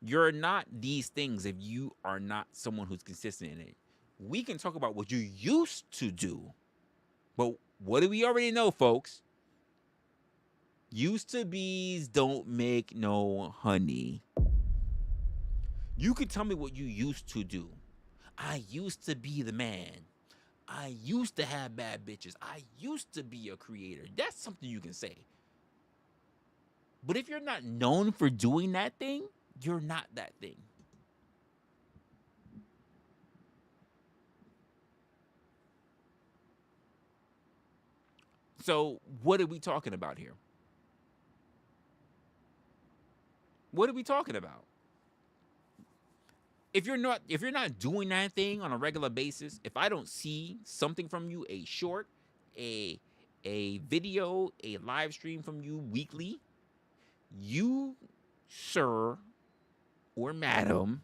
You're not these things if you are not someone who's consistent in it. We can talk about what you used to do, but what do we already know, folks? Used to bees don't make no honey. You can tell me what you used to do. I used to be the man. I used to have bad bitches. I used to be a creator. That's something you can say. But if you're not known for doing that thing, you're not that thing. So, what are we talking about here? What are we talking about? If you're not doing that thing on a regular basis, if I don't see something from you, a short, a video, a live stream from you weekly, you, sir or madam,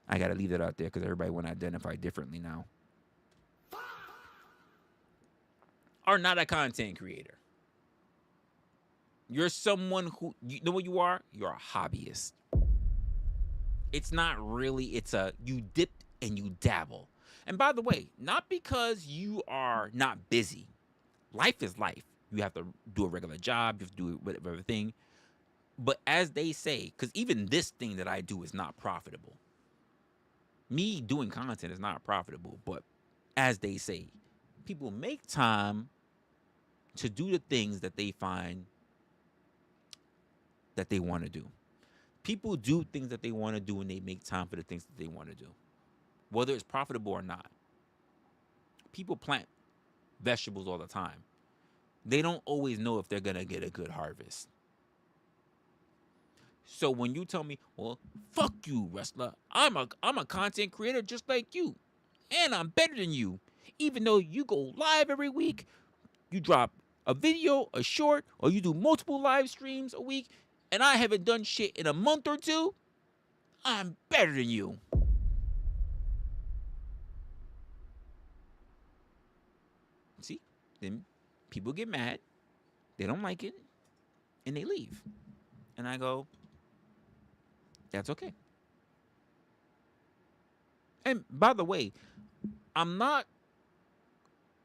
I gotta leave that out there because everybody want to identify differently now, are not a content creator. You're someone who, you know what you are? You're a hobbyist. It's not really, you dip and you dabble. And by the way, not because you are not busy. Life is life. You have to do a regular job, you have to do whatever thing. But as they say, because even this thing that I do is not profitable. Me doing content is not profitable, but as they say, people make time to do the things that they find that they want to do. People do things that they want to do and they make time for the things that they want to do, whether it's profitable or not. People plant vegetables all the time. They don't always know if they're going to get a good harvest. So when you tell me, well, fuck you, Resla, I'm a content creator just like you, and I'm better than you, even though you go live every week, you drop a video, a short, or you do multiple live streams a week, and I haven't done shit in a month or two, I'm better than you. See? Then people get mad, they don't like it, and they leave. And I go, that's okay. And by the way, I'm not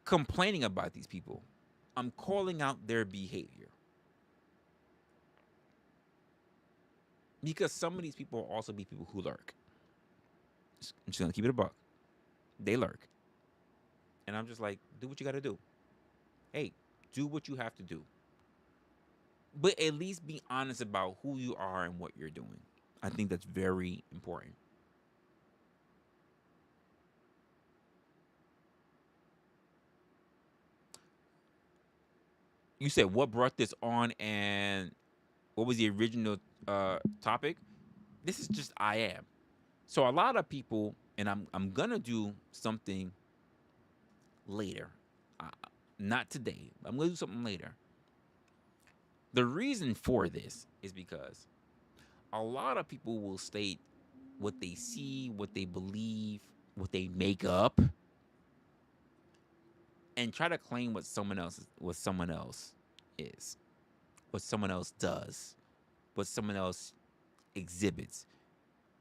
complaining about these people. I'm calling out their behavior. Because some of these people will also be people who lurk. I'm just going to keep it a buck. They lurk. And I'm just like, do what you got to do. Hey, do what you have to do. But at least be honest about who you are and what you're doing. I think that's very important. You said what brought this on and what was the original topic? This is just I am. So a lot of people, and I'm gonna do something later, not today. I'm gonna do something later. The reason for this is because a lot of people will state what they see, what they believe, what they make up, and try to claim what someone else is, what someone else does, what someone else exhibits.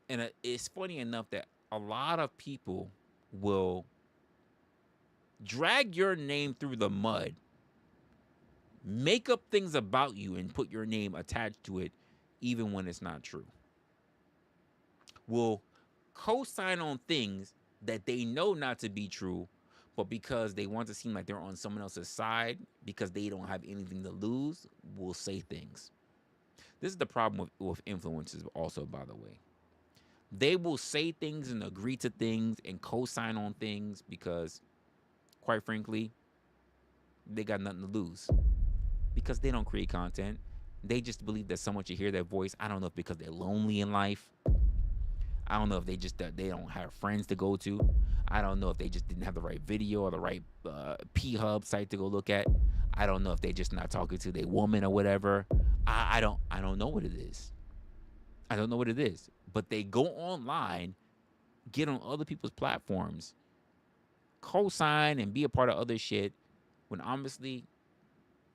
And it's funny enough that a lot of people will drag your name through the mud, make up things about you, and put your name attached to it even when it's not true. Will co-sign on things that they know not to be true, but because they want to seem like they're on someone else's side, because they don't have anything to lose, will say things. This is the problem with influencers also, by the way. They will say things and agree to things and co-sign on things because, quite frankly, they got nothing to lose. Because they don't create content. They just believe that someone should hear their voice. I don't know if because they're lonely in life. I don't know if they don't have friends to go to. I don't know if they just didn't have the right video or the right P-Hub site to go look at. I don't know if they just not talking to their woman or whatever. I don't know what it is. I don't know what it is. But they go online, get on other people's platforms, co-sign and be a part of other shit when obviously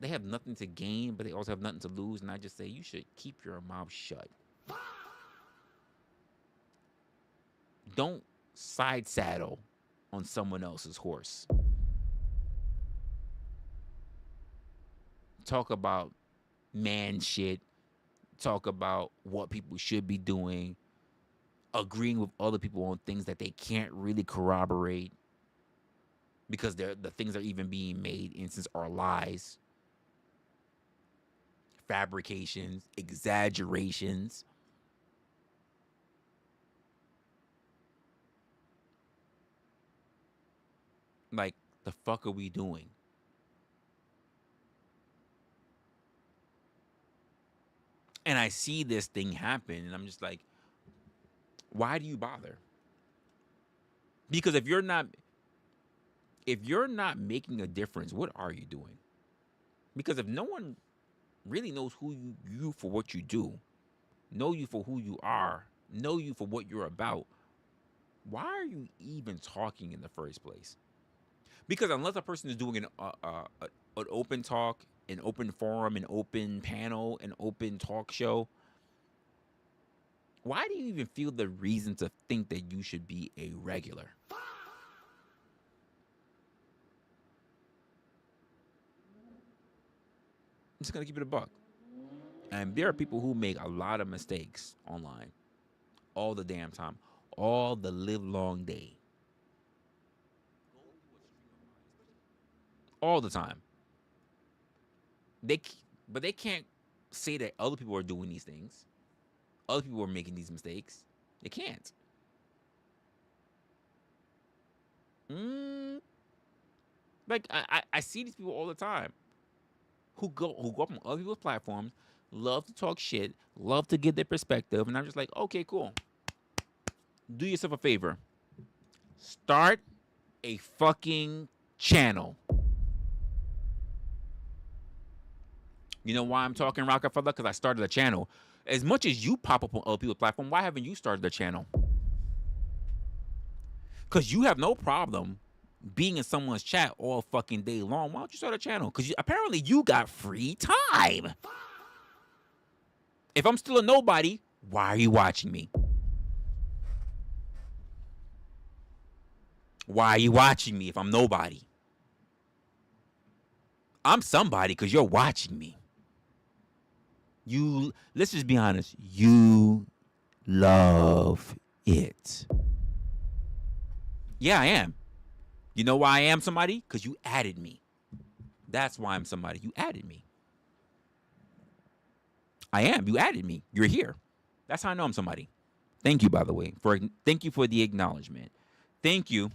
they have nothing to gain, but they also have nothing to lose. And I just say you should keep your mouth shut. Don't side saddle on someone else's horse. Talk about man shit. Talk about what people should be doing. Agreeing with other people on things that they can't really corroborate because the things that are even being made, instance, are lies, fabrications, exaggerations. Like, the fuck are we doing? And I see this thing happen, and I'm just like, why do you bother? Because if you're not making a difference, what are you doing? Because if no one really knows who you for what you do, know you for who you are, know you for what you're about, why are you even talking in the first place? Because unless a person is doing an open talk, an open forum, an open panel, an open talk show, why do you even feel the reason to think that you should be a regular? I'm just going to keep it a buck. And there are people who make a lot of mistakes online all the damn time, all the live long day. All the time. But they can't say that other people are doing these things. Other people are making these mistakes. They can't. Like I see these people all the time who go up on other people's platforms, love to talk shit, love to get their perspective, and I'm just like, okay, cool. Do yourself a favor. Start a fucking channel. You know why I'm talking, Rockefeller? Because I started a channel. As much as you pop up on other people's platform, why haven't you started a channel? Because you have no problem being in someone's chat all fucking day long. Why don't you start a channel? Because apparently you got free time. If I'm still a nobody, why are you watching me? Why are you watching me if I'm nobody? I'm somebody because you're watching me. Let's just be honest, you love it. Yeah, I am. You know why I am somebody? Because you added me. That's why I'm somebody. You added me. I am. You added me. You're here. That's how I know I'm somebody. Thank you, by the way. Thank you for the acknowledgement. Thank you.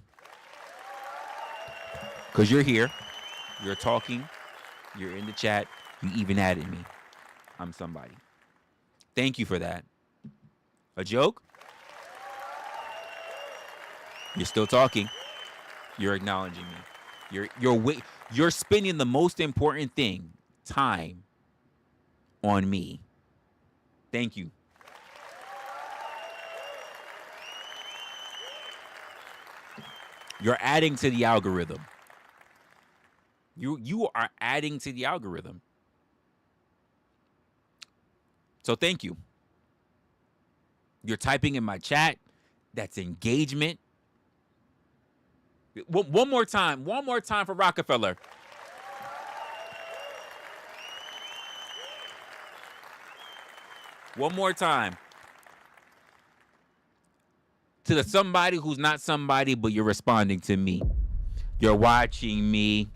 Because you're here. You're talking. You're in the chat. You even added me. I'm somebody. Thank you for that. A joke? You're still talking. You're acknowledging me. You're spending the most important thing, time, on me. Thank you. You're adding to the algorithm. You are adding to the algorithm. So thank you. You're typing in my chat. That's engagement. One more time. One more time for Rockefeller. One more time. To the somebody who's not somebody, but you're responding to me. You're watching me.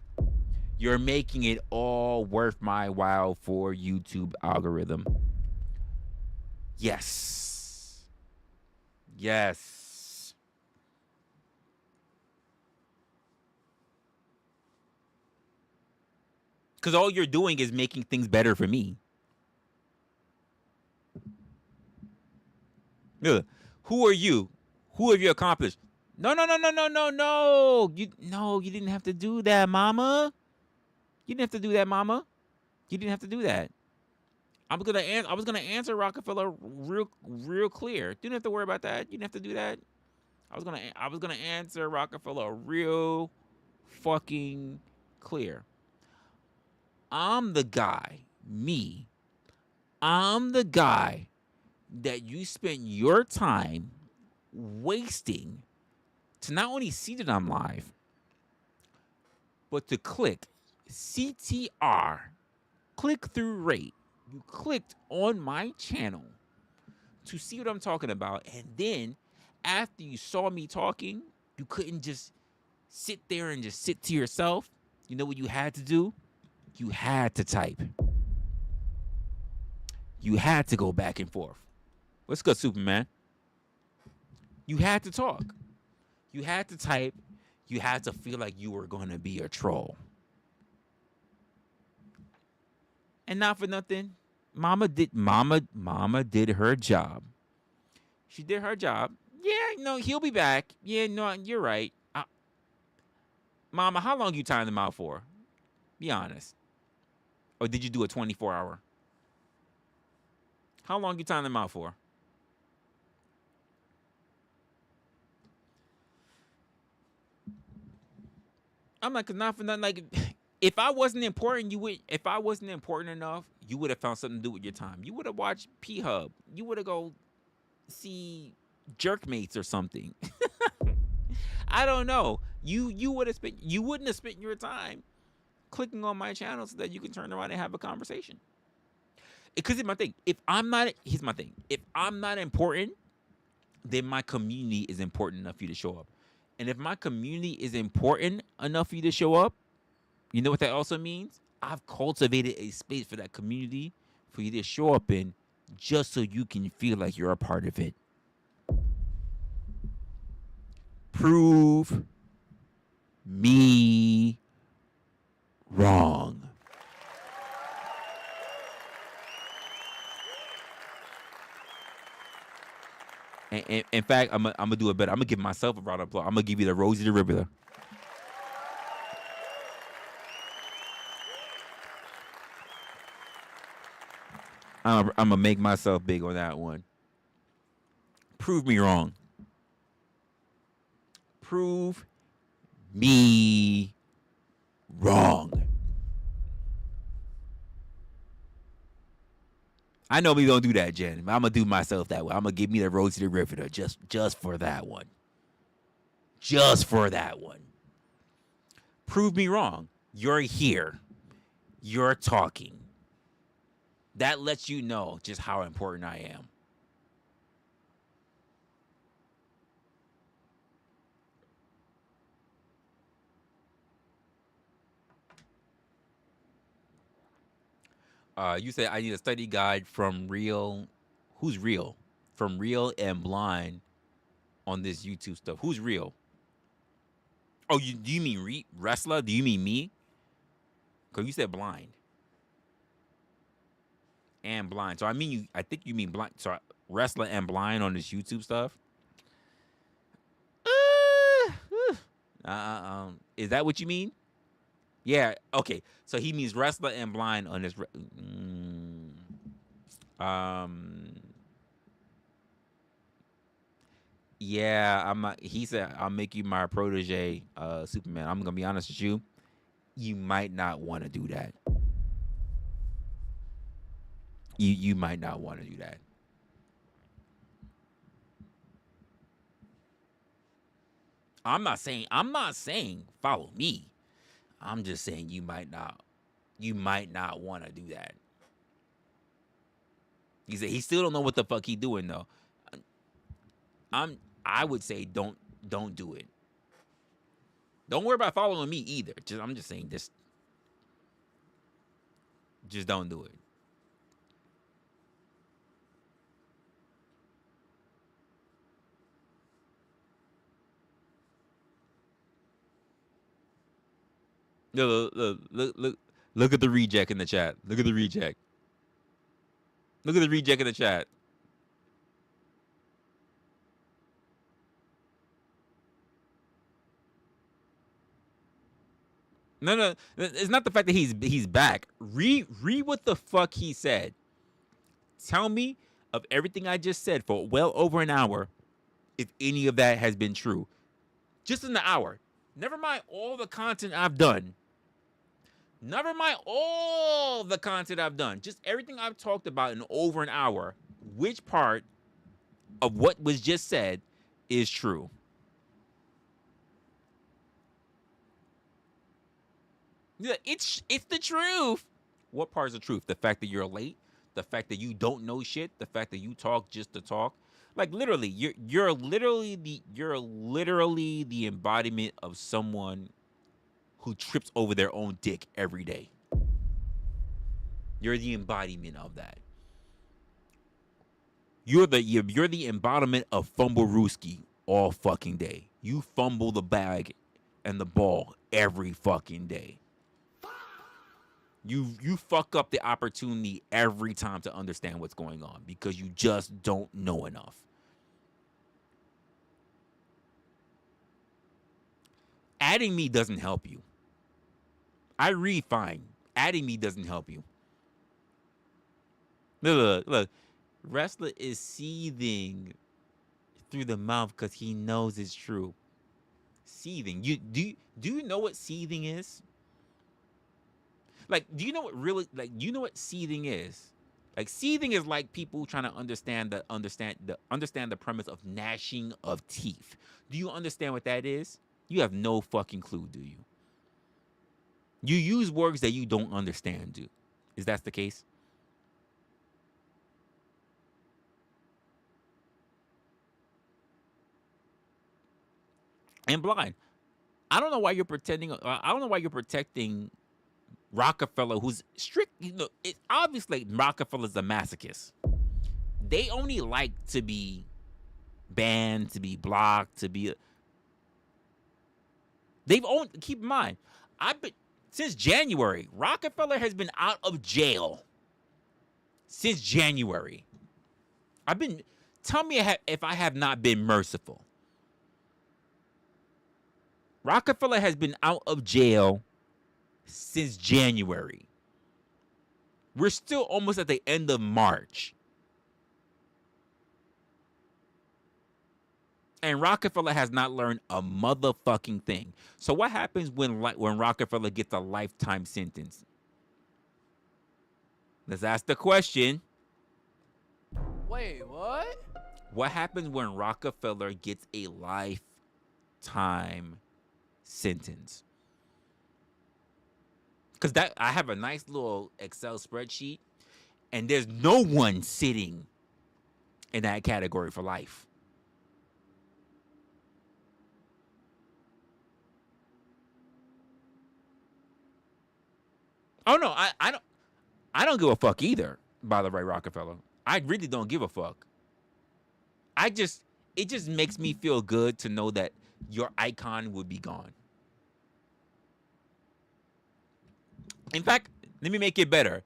You're making it all worth my while for YouTube algorithm. Yes. Yes. Because all you're doing is making things better for me. Ugh. Who are you? Who have you accomplished? No. You didn't have to do that, mama. You didn't have to do that, mama. You didn't have to do that. I was gonna answer Rockefeller real clear. Didn't have to worry about that. You didn't have to do that. I was gonna answer Rockefeller real fucking clear. I'm the guy, me. I'm the guy that you spent your time wasting to not only see that I'm live, but to click CTR, click through rate. You clicked on my channel to see what I'm talking about. And then after you saw me talking, you couldn't just sit there and just sit to yourself. You know what you had to do? You had to type. You had to go back and forth. What's good, Superman? You had to talk. You had to type. You had to feel like you were going to be a troll. And not for nothing, Mama did her job. She did her job. Yeah, no, he'll be back. Yeah, no, you're right. Mama, how long you timed him out for? Be honest. Or did you do a 24-hour? How long you timed him out for? I'm like, not for nothing. Like, if I wasn't important, if I wasn't important enough, you would have found something to do with your time. You would have watched P Hub. You would have go see Jerkmates or something. I don't know. You wouldn't have spent your time clicking on my channel so that you can turn around and have a conversation. Because here's my thing. If I'm not important, then my community is important enough for you to show up. And if my community is important enough for you to show up, you know what that also means? I've cultivated a space for that community for you to show up in just so you can feel like you're a part of it. Prove me wrong. And in fact, I'm gonna do it better. I'm gonna give myself a round of applause. I'm gonna give you the Rosie the Riveter. I'm gonna make myself big on that one. Prove me wrong. Prove me wrong. I know we don't do that, Jen. But I'm gonna do myself that way. I'm gonna give me the Rosie the Riveter just for that one. Just for that one. Prove me wrong. You're here. You're talking. That lets you know just how important I am. You said I need a study guide from Real. Who's Real? From Real and Blind on this YouTube stuff. Who's Real? Oh, do you mean Resla? Do you mean me? Because you said Blind. And Blind. So I think you mean Blind. So Resla and Blind on this YouTube stuff. Is that what you mean? Yeah. Okay. So he means Resla and Blind on this. Yeah. I'm not. He said I'll make you my protege, Superman. I'm gonna be honest with you. You might not want to do that. You might not want to do that. I'm not saying follow me. I'm just saying you might not want to do that. He said he still don't know what the fuck he doing though. I would say don't do it. Don't worry about following me either. I'm just saying just don't do it. Look at the reject in the chat. Look at the reject. Look at the reject in the chat. No. It's not the fact that he's back. Read what the fuck he said. Tell me of everything I just said for well over an hour, if any of that has been true. Just in the hour. Never mind all the content I've done. Never mind all the content I've done. Just everything I've talked about in over an hour. Which part of what was just said is true? Yeah, it's the truth. What part is the truth? The fact that you're late, the fact that you don't know shit, the fact that you talk just to talk. Like literally, you're literally the embodiment of someone who trips over their own dick every day. You're the embodiment of that. You're the embodiment of fumblerooski all fucking day. You fumble the bag and the ball every fucking day. You fuck up the opportunity every time to understand what's going on because you just don't know enough. Adding me doesn't help you. I read fine. Adding me doesn't help you. Look. Resla is seething through the mouth because he knows it's true. Seething. Do you know what seething is? Like, do you know what seething is? Like, seething is like people trying to understand the premise of gnashing of teeth. Do you understand what that is? You have no fucking clue, do you? You use words that you don't understand, do? Is that the case? And blind. I don't know why you're pretending. I don't know why you're protecting Rockefeller, who's strict. It's obviously Rockefeller's a masochist. They only like to be banned, to be blocked, to be. They've owned. Keep in mind, I've been since January. Rockefeller has been out of jail since January. I've been. Tell me if I have not been merciful. Rockefeller has been out of jail since January. We're still almost at the end of March. And Rockefeller has not learned a motherfucking thing. So what happens when Rockefeller gets a lifetime sentence? Let's ask the question. Wait, what? What happens when Rockefeller gets a lifetime sentence? Because I have a nice little Excel spreadsheet, and there's no one sitting in that category for life. Oh no, I don't give a fuck either, by the way, Rockefeller. I really don't give a fuck. It just makes me feel good to know that your icon would be gone. In fact, let me make it better.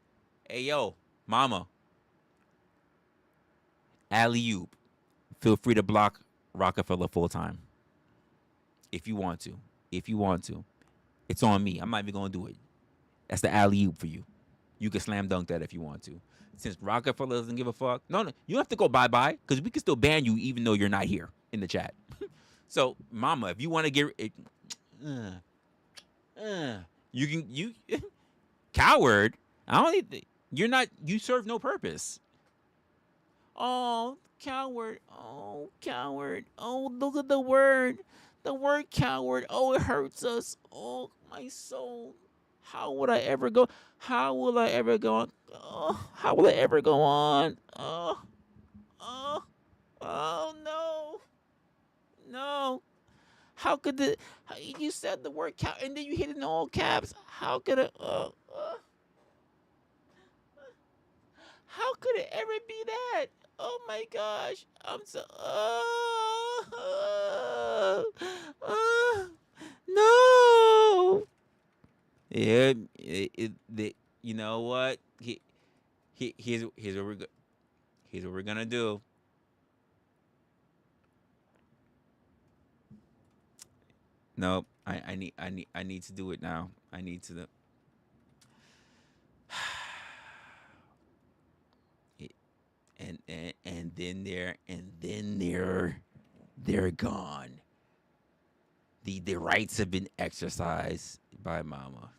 Hey, yo, mama. Alley-oop. Feel free to block Rockefeller full time. If you want to. If you want to. It's on me. I'm not even going to do it. That's the alley-oop for you. You can slam dunk that if you want to. Since Rockefeller doesn't give a fuck. No. You don't have to go bye-bye because we can still ban you even though you're not here in the chat. So, mama, if you want to get it, you can coward. I don't need. You're not. You serve no purpose. Oh, coward. Oh, coward. Oh, look at the word. The word coward. Oh, it hurts us. Oh, my soul. How would I ever go? How will I ever go? How will it ever go on? Oh no, no. How could you said the word count and then you hit it in all caps? How could it? How could it ever be that? Oh my gosh, I'm so. No. Yeah, you know what? Here's what we're gonna do. Nope. I need to do it now. I need to. And then they're gone. The rights have been exercised by Mama.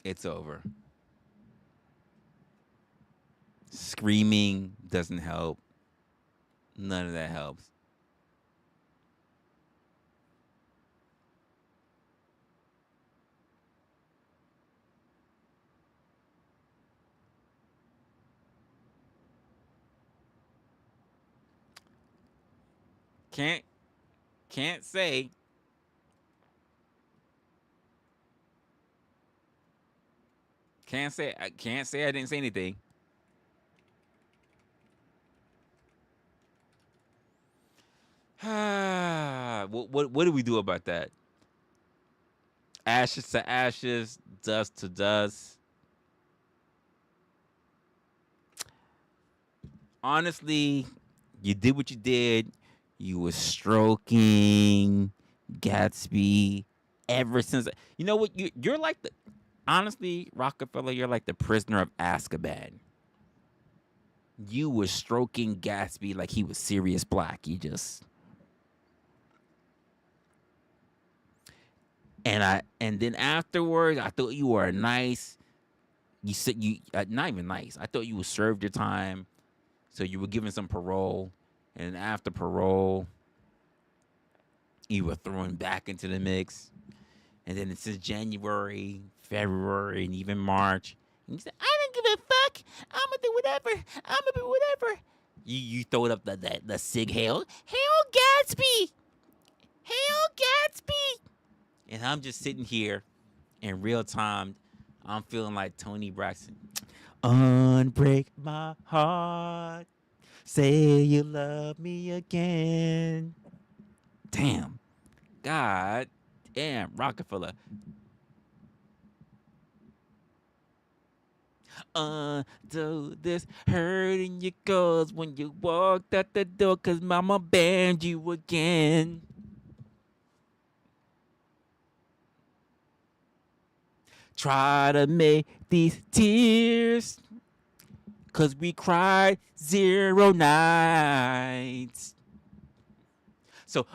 It's over. Screaming doesn't help. None of that helps. Can't say. I can't say I didn't say anything. What do we do about that? Ashes to ashes, dust to dust. Honestly, you did what you did. You were stroking Gatsby ever since. You know what? You're like the. Honestly, Rockefeller, you're like the prisoner of Azkaban. You were stroking Gatsby like he was Sirius Black. You just. And then afterwards, I thought you were nice. You said you not even nice. I thought you would served your time, so you were given some parole, and after parole, you were thrown back into the mix. And then since January, February, and even March, and you said, "I don't give a fuck. I'm gonna do whatever. I'm gonna do whatever." You throwed up the Sig Hail Gatsby, Hail Gatsby, and I'm just sitting here in real time. I'm feeling like Tony Braxton. Unbreak my heart. Say you love me again. Damn. God damn, Rockefeller. Do this hurting your cause when you walked out the door, 'cause mama banned you again. Try to make these tears, 'cause we cried 0 nights. So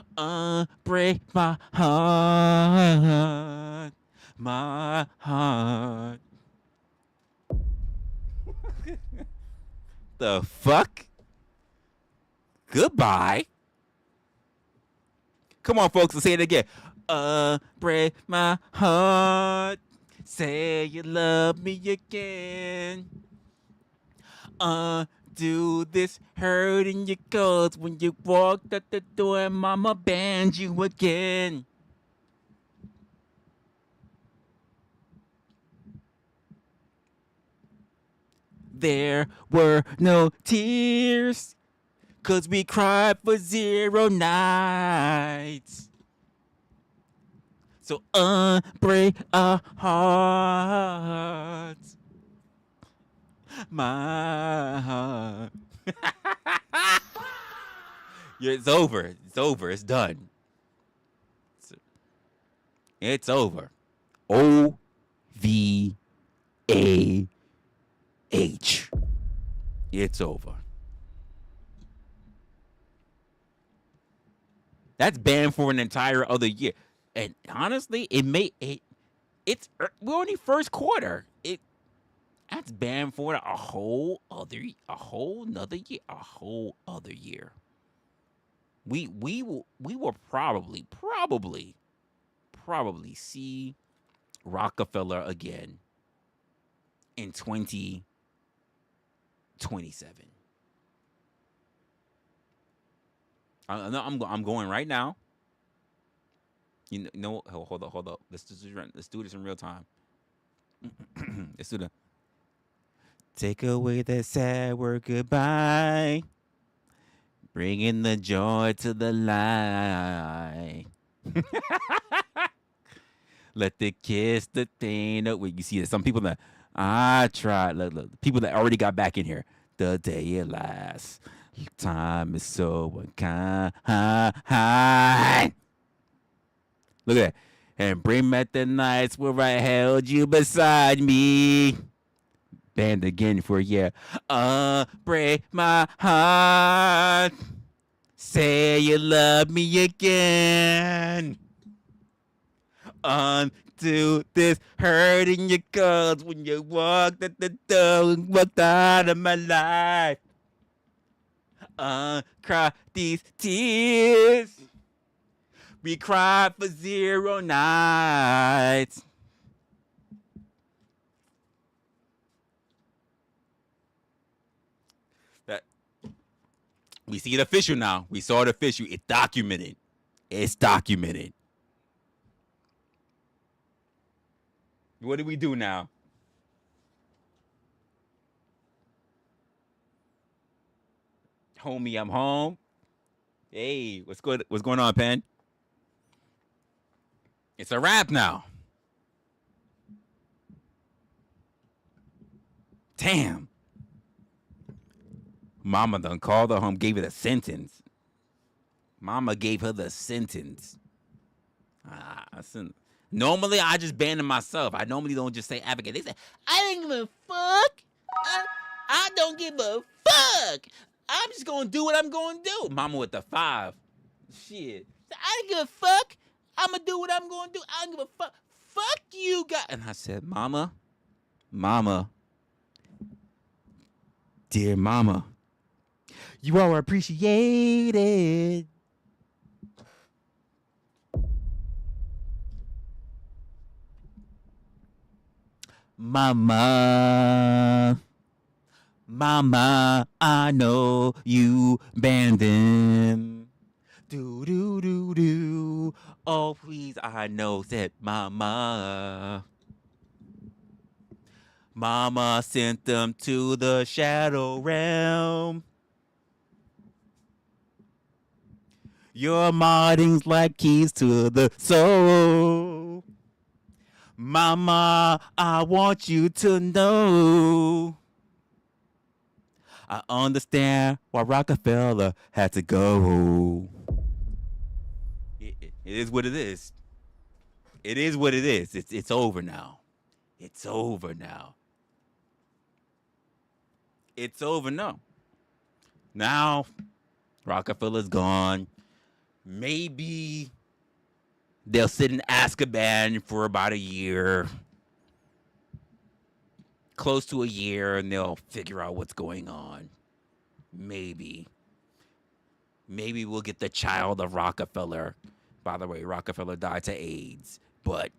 break my heart, my heart. The fuck? Goodbye. Come on, folks, let's say it again. Break my heart. Say you love me again. Do this hurting your cause when you walked out the door and mama banned you again. There were no tears, 'cause we cried for 0 nights. So unbreak our hearts. My heart. Yeah, it's over. It's over. It's done. It's over. OVAH. It's over. That's banned for an entire other year. And honestly, it's we're only first quarter. That's banned for a whole other year. we will probably see Rockefeller again in 2027. I'm going right now. You know, hold up. Let's do this in real time. Let's do the take away the sad word goodbye, bringing the joy to the light. Let the kiss the thing away. You see that some people that I tried. Look, people that already got back in here. The day it lasts. Time is so unkind. Look at that. And bring back the nights where I held you beside me. Band again for a year. Break my heart. Say you love me again. Undo this hurt in your guts when you walked at the door and walked out of my life. Cry these tears. We cried for 0 nights. That we see it official now. We saw it official. It's documented. It's documented. What do we do now? Homie, I'm home. Hey, what's going on, Pen? It's a wrap now. Damn. Mama done called her home, gave her the sentence. Mama gave her the sentence. Normally, I just abandon myself. I normally don't just say advocate. They say, I don't give a fuck. I don't give a fuck. I'm just going to do what I'm going to do. Mama with the 5. Shit. I don't give a fuck. I'm going to do what I'm going to do. I don't give a fuck. Fuck you guys. And I said, Mama, dear Mama, you are appreciated. Mama, I know you banned them. Do. Oh, please, I know that Mama sent them to the shadow realm. Your modding's like keys to the soul. Mama, I want you to know. I understand why Rockefeller had to go. It is what it is. It is what it is. It's over now. It's over now. It's over now. Now, Rockefeller's gone. Maybe they'll sit in Azkaban for about a year. Close to a year, and they'll figure out what's going on. Maybe. Maybe we'll get the child of Rockefeller. By the way, Rockefeller died to AIDS. But,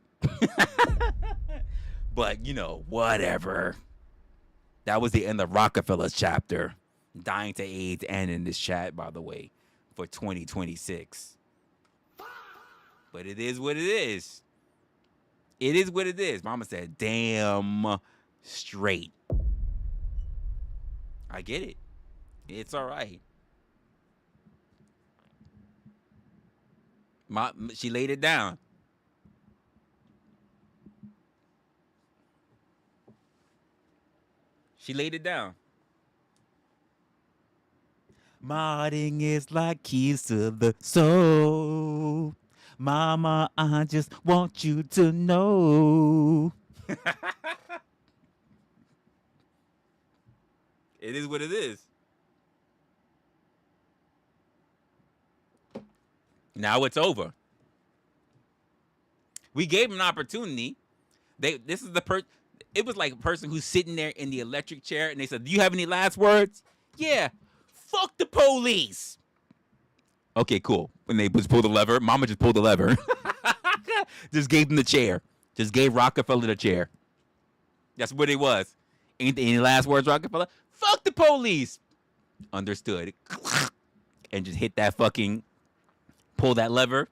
you know, whatever. That was the end of Rockefeller's chapter. Dying to AIDS and in this chat, by the way, for 2026. But it is what it is. It is what it is. Mama said, damn straight. I get it. It's all right. She laid it down. She laid it down. Modding is like keys to the soul. Mama, I just want you to know. It is what it is. Now it's over. We gave him an opportunity. It was like a person who's sitting there in the electric chair and they said, do you have any last words? Yeah. Fuck the police. Okay, cool. When they just pulled the lever, Mama just pulled the lever. Just gave him the chair. Just gave Rockefeller the chair. That's what it was. Any last words, Rockefeller? Fuck the police. Understood. And just hit that fucking, pull that lever,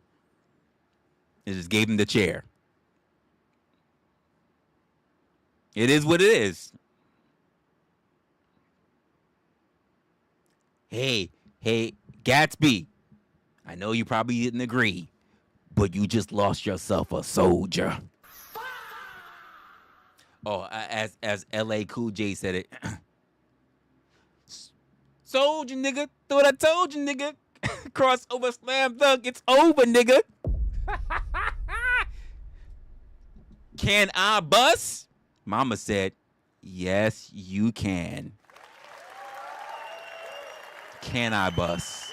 and just gave him the chair. It is what it is. Hey, Gatsby. I know you probably didn't agree, but you just lost yourself a soldier. Oh, as L.A. Cool J said it. Soldier, nigga. Thought I told you, nigga. Crossover slam dunk. It's over, nigga. Can I bust? Mama said, yes, you can. Can I bust?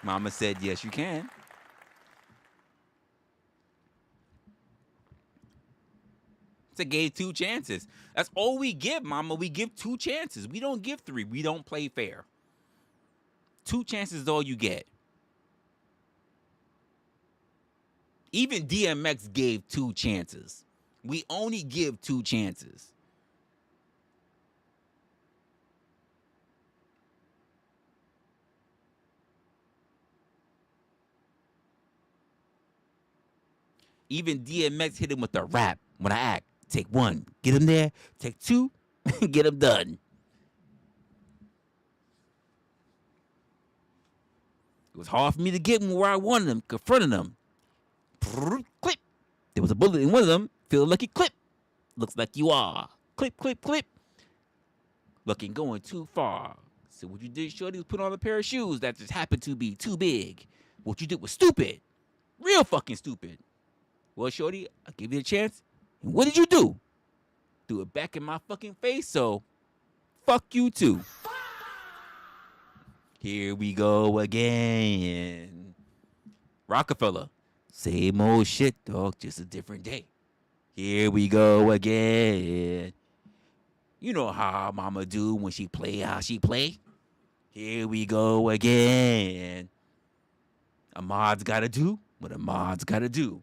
Mama said, yes, you can. So gave 2 chances. That's all we give, Mama. We give 2 chances. We don't give 3. We don't play fair. 2 chances is all you get. Even DMX gave 2 chances. We only give 2 chances. Even DMX hit him with the rap when I act. Take 1, get him there. Take 2, get him done. It was hard for me to get him where I wanted him, confronting him. Clip. There was a bullet in one of them. Feel lucky, clip. Looks like you are. Clip, clip, clip. Looking going too far. So what you did, shorty, was put on a pair of shoes that just happened to be too big. What you did was stupid. Real fucking stupid. Well, shorty, I gave you a chance. And what did you do? Threw it back in my fucking face, so fuck you too. Here we go again. Rockefeller. Same old shit, dog, just a different day. Here we go again. You know how Mama do when she play how she play. Here we go again. A mod's gotta do what a mod's gotta do.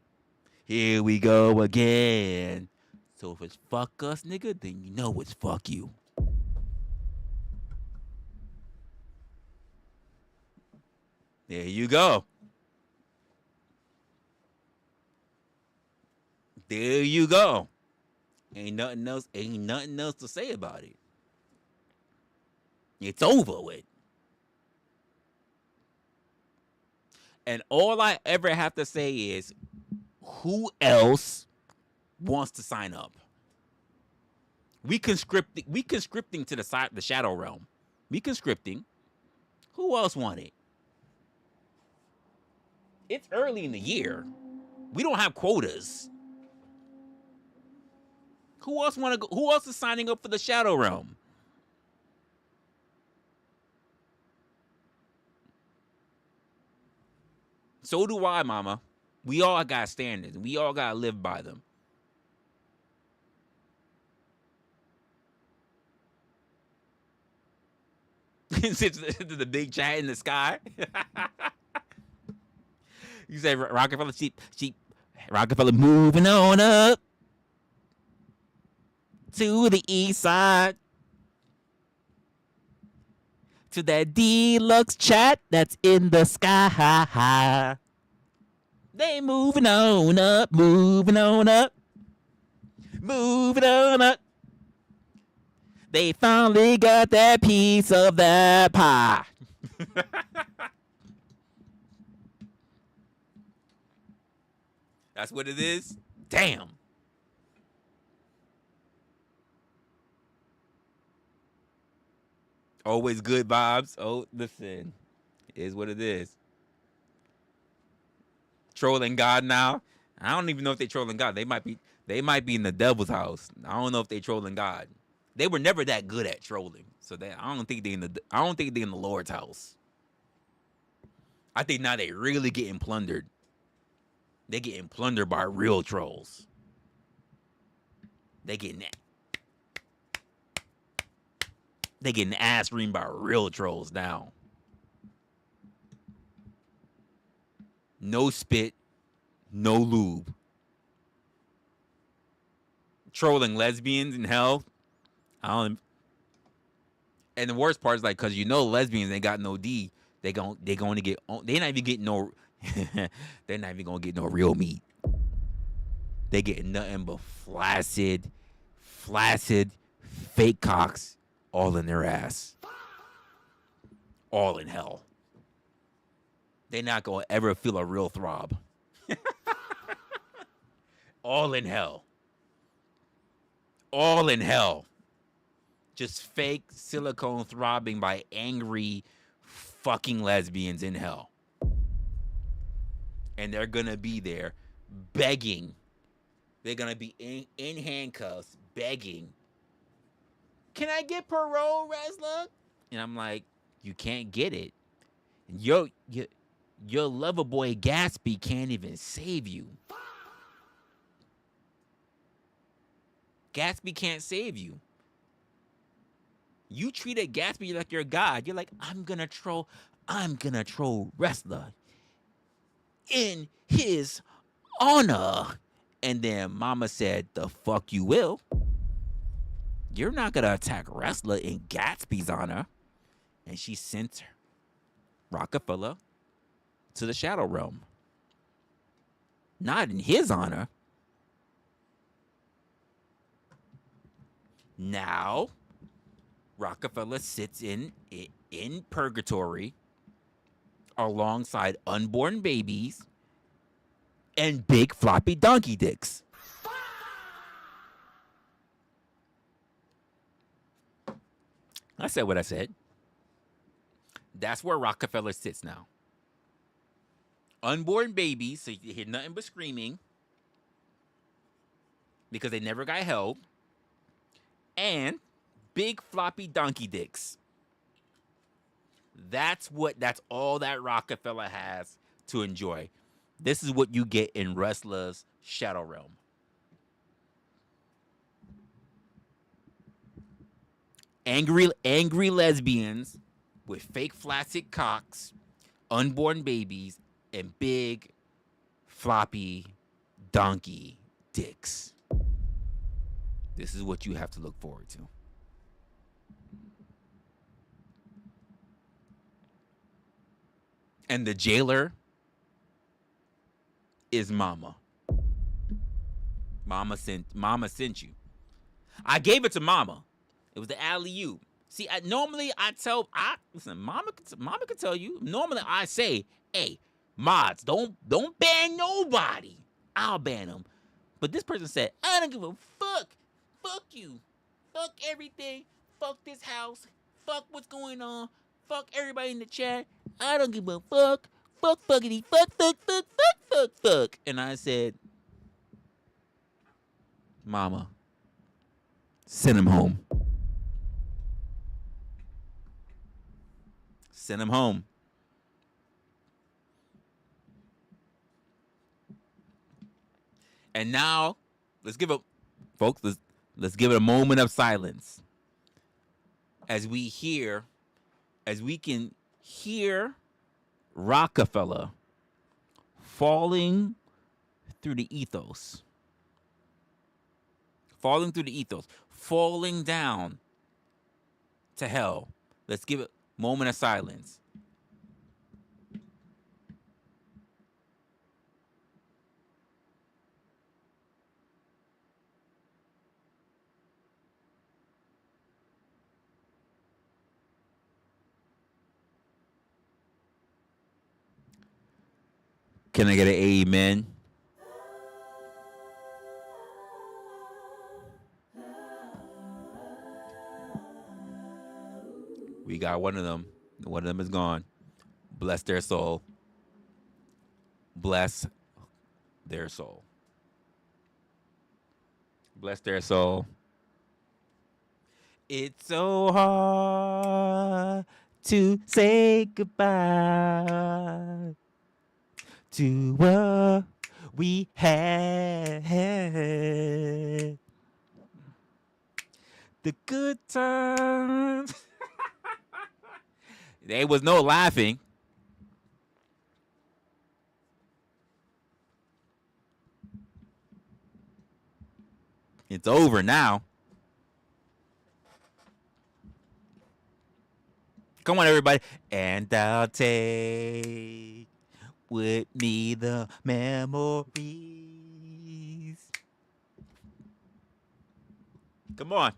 Here we go again. So if it's fuck us, nigga, then you know it's fuck you. There you go. There you go. Ain't nothing else to say about it. It's over with. And all I ever have to say is, who else wants to sign up? We conscripting to the shadow realm. We conscripting. Who else want it? It's early in the year. We don't have quotas. Who else want to go? Who else is signing up for the shadow realm? So do I, Mama. We all got standards. We all got to live by them. Since the big chat in the sky. You say Rockefeller, Rockefeller moving on up to the east side. To that deluxe chat that's in the sky. They moving on up, moving on up, moving on up. They finally got that piece of that pie. That's what it is? Damn. Always good vibes. Oh, listen. It is what it is. Trolling God now. I don't even know if they trolling God. They might be in the devil's house. I don't know if they trolling God. They were never that good at trolling. So I don't think they in the Lord's house. I think now they really getting plundered. They getting plundered by real trolls. They getting ass reamed by real trolls now. no spit, no lube. Trolling lesbians in hell. I don't. And the worst part is like, cause lesbians ain't got no D. They going to get. They not even getting no. They're not even gonna get no real meat. They getting nothing but flaccid, fake cocks, all in their ass, all in hell. They not gonna ever feel a real throb. All in hell. All in hell. Just fake silicone throbbing by angry fucking lesbians in hell. And they're going to be there begging. They're going to be in handcuffs begging. Can I get parole, Resla? And I'm like, you can't get it. Your lover boy Gatsby can't even save you. Gatsby can't save you. You treated Gatsby like your god. You're like, I'm gonna troll Resla in his honor. And then Mama said, the fuck you will. You're not gonna attack Resla in Gatsby's honor. And she sent Rockefeller to the Shadow Realm. Not in his honor. Now, Rockefeller sits in purgatory alongside unborn babies and big floppy donkey dicks. I said what I said. That's where Rockefeller sits now. Unborn babies, so you hear nothing but screaming because they never got help. And big floppy donkey dicks. That's all that Rockefeller has to enjoy. This is what you get in Resla's Shadow Realm. Angry lesbians with fake flaccid cocks, unborn babies, and big floppy donkey dicks. This is what you have to look forward to. And the jailer is Mama. Mama sent you. I gave it to Mama. It was the alley-oop. See, normally listen. Mama can tell you. Normally I say, hey, mods, don't ban nobody. I'll ban them. But this person said, I don't give a fuck. Fuck you. Fuck everything. Fuck this house. Fuck what's going on. Fuck everybody in the chat. I don't give a fuck. Fuck fuckity. Fuck. And I said, Mama, send him home. Send him home. And now, let's give it a moment of silence as we can hear Rockefeller falling through the ethos. Falling down to hell. Let's give it a moment of silence. Can I get an amen? We got one of them. One of them is gone. Bless their soul. Bless their soul. Bless their soul. It's so hard to say goodbye to what we had. The good times. There was no laughing. It's over now. Come on, everybody. And I'll take with me the memories. Come on.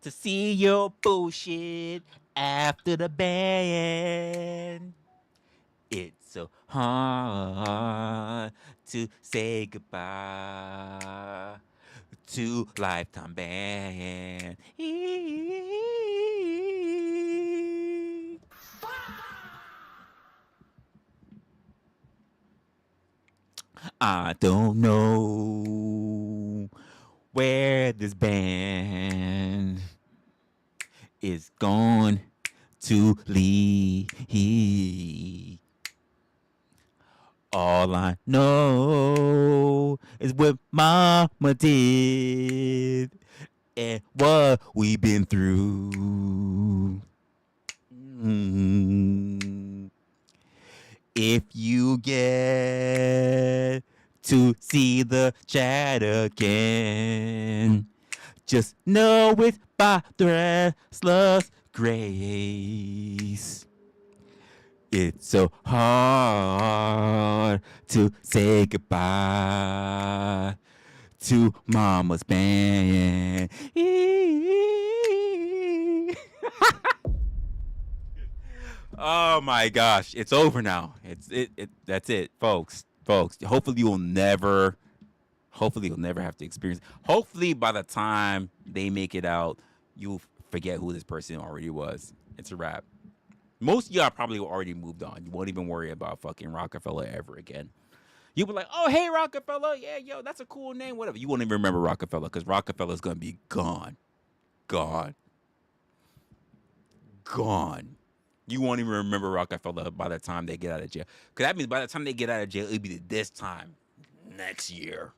To see your bullshit after the band. It's so hard to say goodbye to Lifetime Band. I don't know where this band is going to lead. All I know is what Mama did and what we've been through. If you get to see the chat again, just know it's by the Resla's grace. It's so hard to say goodbye to Mama's band. Oh my gosh, it's over now. That's it, folks. Hopefully you'll never have to experience. Hopefully by the time they make it out, you'll forget who this person already was. It's a wrap. Most of y'all probably already moved on. You won't even worry about fucking Rockefeller ever again. You'll be like, oh, hey, Rockefeller. Yeah, yo, that's a cool name, whatever. You won't even remember Rockefeller because Rockefeller's going to be gone. Gone. You won't even remember Rockefeller by the time they get out of jail. Because that means by the time they get out of jail, it'll be this time next year.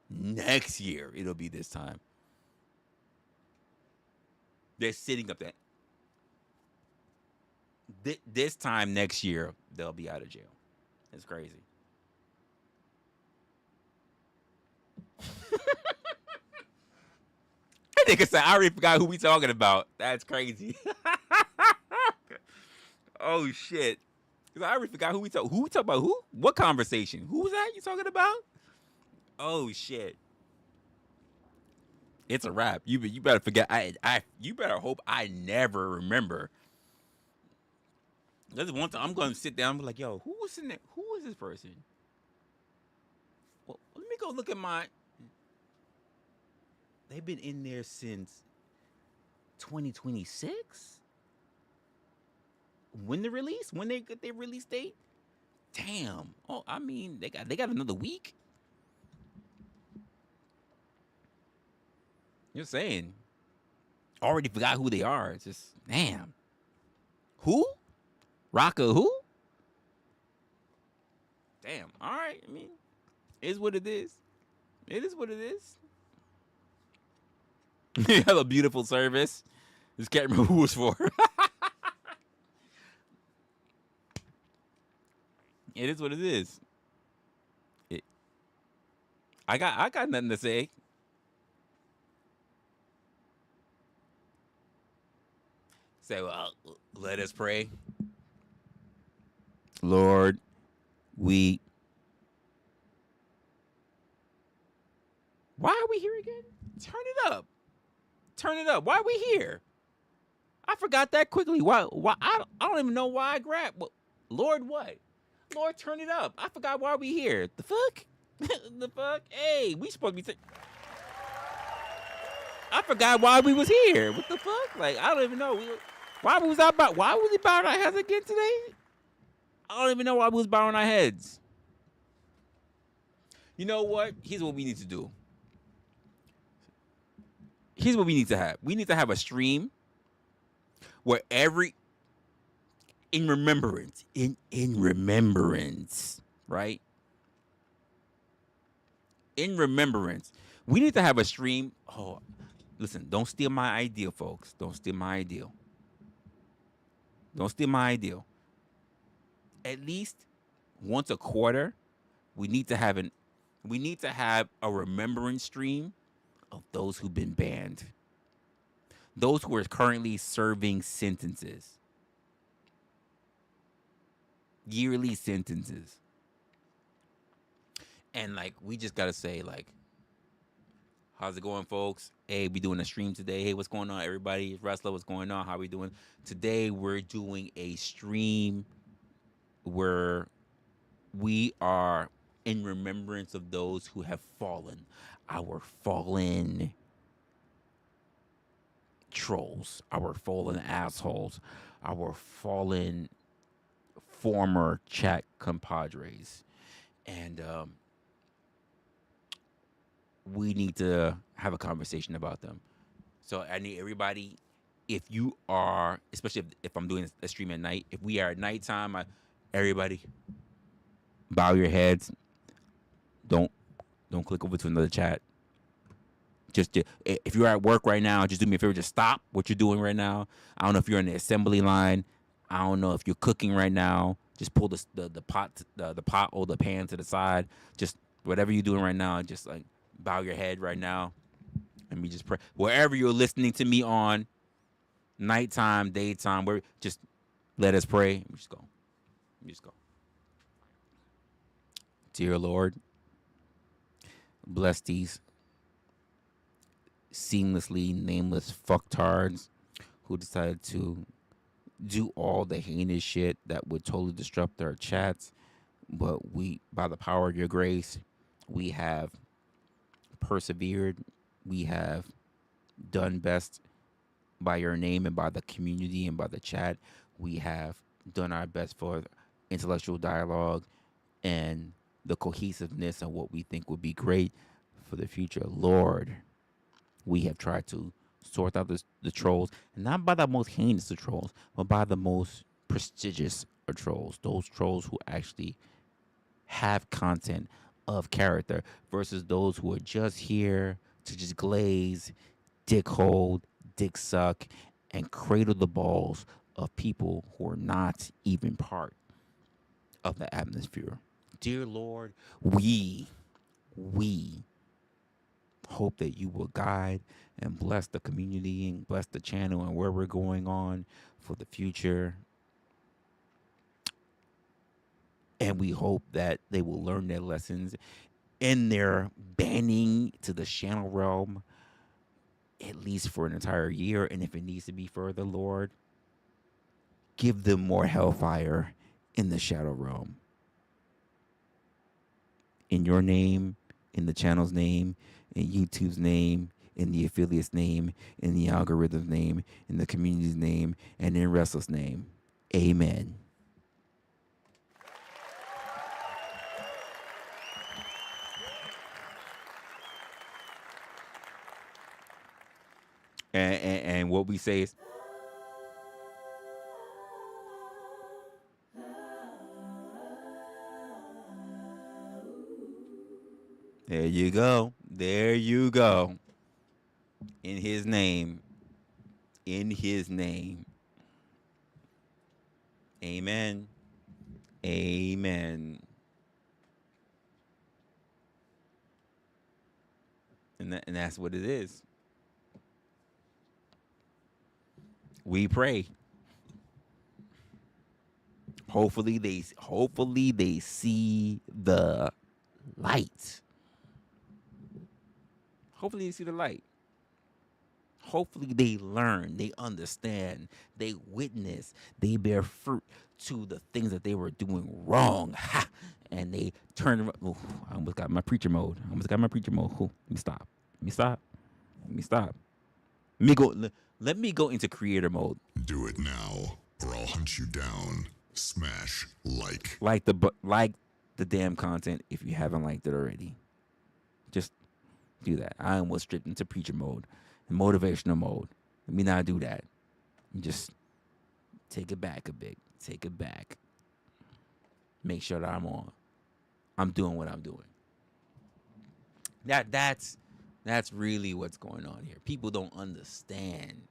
Next year, it'll be this time. They're sitting up there. This time next year, they'll be out of jail. It's crazy. That nigga said, I already forgot who we talking about. That's crazy. Oh, shit. I already forgot who we talking about. Who? What conversation? Who was that you talking about? Oh, shit. It's a wrap. You better forget. You better hope I never remember. There's one time I'm going to sit down and be like, yo, who was in there? Who was this person? Well, let me go look at my... They've been in there since 2026? When the release? When they get their release date? Damn. Oh, I mean, they got another week? You're saying. Already forgot who they are. It's just, damn. Who? Rocka who? Damn. All right. I mean, it is what it is. It is what it is. You have a beautiful service. Just can't remember who it was for. It is what it is. I got nothing to say. Say, well, let us pray. Lord, why are we here again? Turn it up. Turn it up. Why are we here? I forgot that quickly. Why? I don't even know why I grabbed. Well, Lord, what? Lord, turn it up. I forgot why we here. The fuck? The fuck? Hey, we supposed to be... I forgot why we was here. What the fuck? Like, I don't even know. Why was we bowing our heads again today? I don't even know why we was bowing our heads. You know what? Here's what we need to do. Here's what we need to have. We need to have a stream where in remembrance, right? In remembrance. We need to have a stream. Oh, listen, don't steal my ideal, folks. Don't steal my ideal. Don't steal my ideal. At least once a quarter, we need to have a remembrance stream of those who've been banned, those who are currently serving sentences, yearly sentences. And like, we just gotta say, like, how's it going, folks? Hey, we doing a stream today. Hey, what's going on, everybody? It's Resla. What's going on? How we doing? Today, we're doing a stream where we are in remembrance of those who have fallen, our fallen trolls, our fallen assholes, our fallen former chat compadres. And we need to have a conversation about them. So I need everybody, if you are, especially if I'm doing a stream at night, if we are at nighttime, everybody bow your heads. Don't click over to another chat. Just if you're at work right now, just do me a favor. Just stop what you're doing right now. I don't know if you're in the assembly line. I don't know if you're cooking right now. Just pull the pot or the pan to the side. Just whatever you're doing right now. Just like bow your head right now. Let me just pray. Wherever you're listening to me on, nighttime, daytime, where just let us pray. Let me just go. Dear Lord, bless these seamlessly nameless fucktards who decided to do all the heinous shit that would totally disrupt our chats. But we, by the power of your grace, we have persevered. We have done best by your name and by the community and by the chat. We have done our best for intellectual dialogue and the cohesiveness of what we think would be great for the future. Lord, we have tried to sort out the trolls, and not by the most heinous of trolls, but by the most prestigious of trolls. Those trolls who actually have content of character versus those who are just here to just glaze, dick hold, dick suck, and cradle the balls of people who are not even part of the atmosphere. Dear Lord, we hope that you will guide and bless the community and bless the channel and where we're going on for the future. And we hope that they will learn their lessons in their banning to the channel realm, at least for an entire year. And if it needs to be further, Lord, give them more hellfire in the shadow realm. In your name, in the channel's name, in YouTube's name, in the affiliate's name, in the algorithm's name, in the community's name, and in Resla's name. Amen. And what we say is, there you go. There you go. In his name. In his name. Amen. Amen. And that's what it is. We pray. Hopefully they see the light. Hopefully they see the light. Hopefully they learn, they understand, they witness, they bear fruit to the things that they were doing wrong. Ha! And they turn around. Oh, I almost got my preacher mode. Let me stop. Let me go into creator mode. Do it now, or I'll hunt you down. Smash like. Like the damn content if you haven't liked it already. Just do that. I almost stripped into preacher mode and motivational mode. Let me not do that. Just take it back a bit. Take it back. Make sure that I'm doing what I'm doing. That's really what's going on here. People don't understand.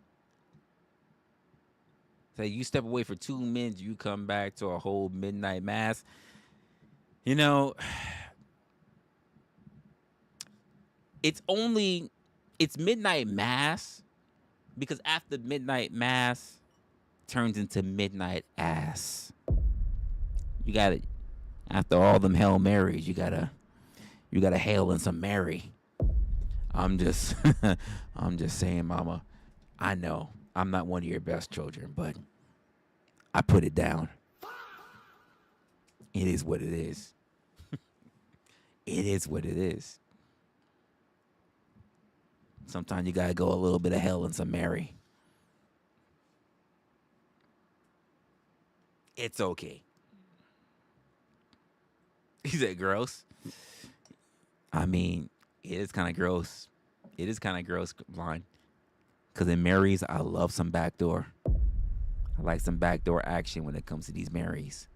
So you step away for 2 minutes, you come back to a whole midnight mass. You know, it's midnight mass because after midnight mass turns into midnight ass. You gotta, after all them Hail Marys, you gotta hail in some Mary. I'm just I'm just saying, mama. I know I'm not one of your best children, but I put it down. It is what it is. It is what it is. Sometimes you gotta go a little bit of hell and some Mary. It's okay. He said gross. I mean, it is kind of gross. It is kind of gross, blind. Because in Marys, I love some backdoor. I like some backdoor action when it comes to these Marys.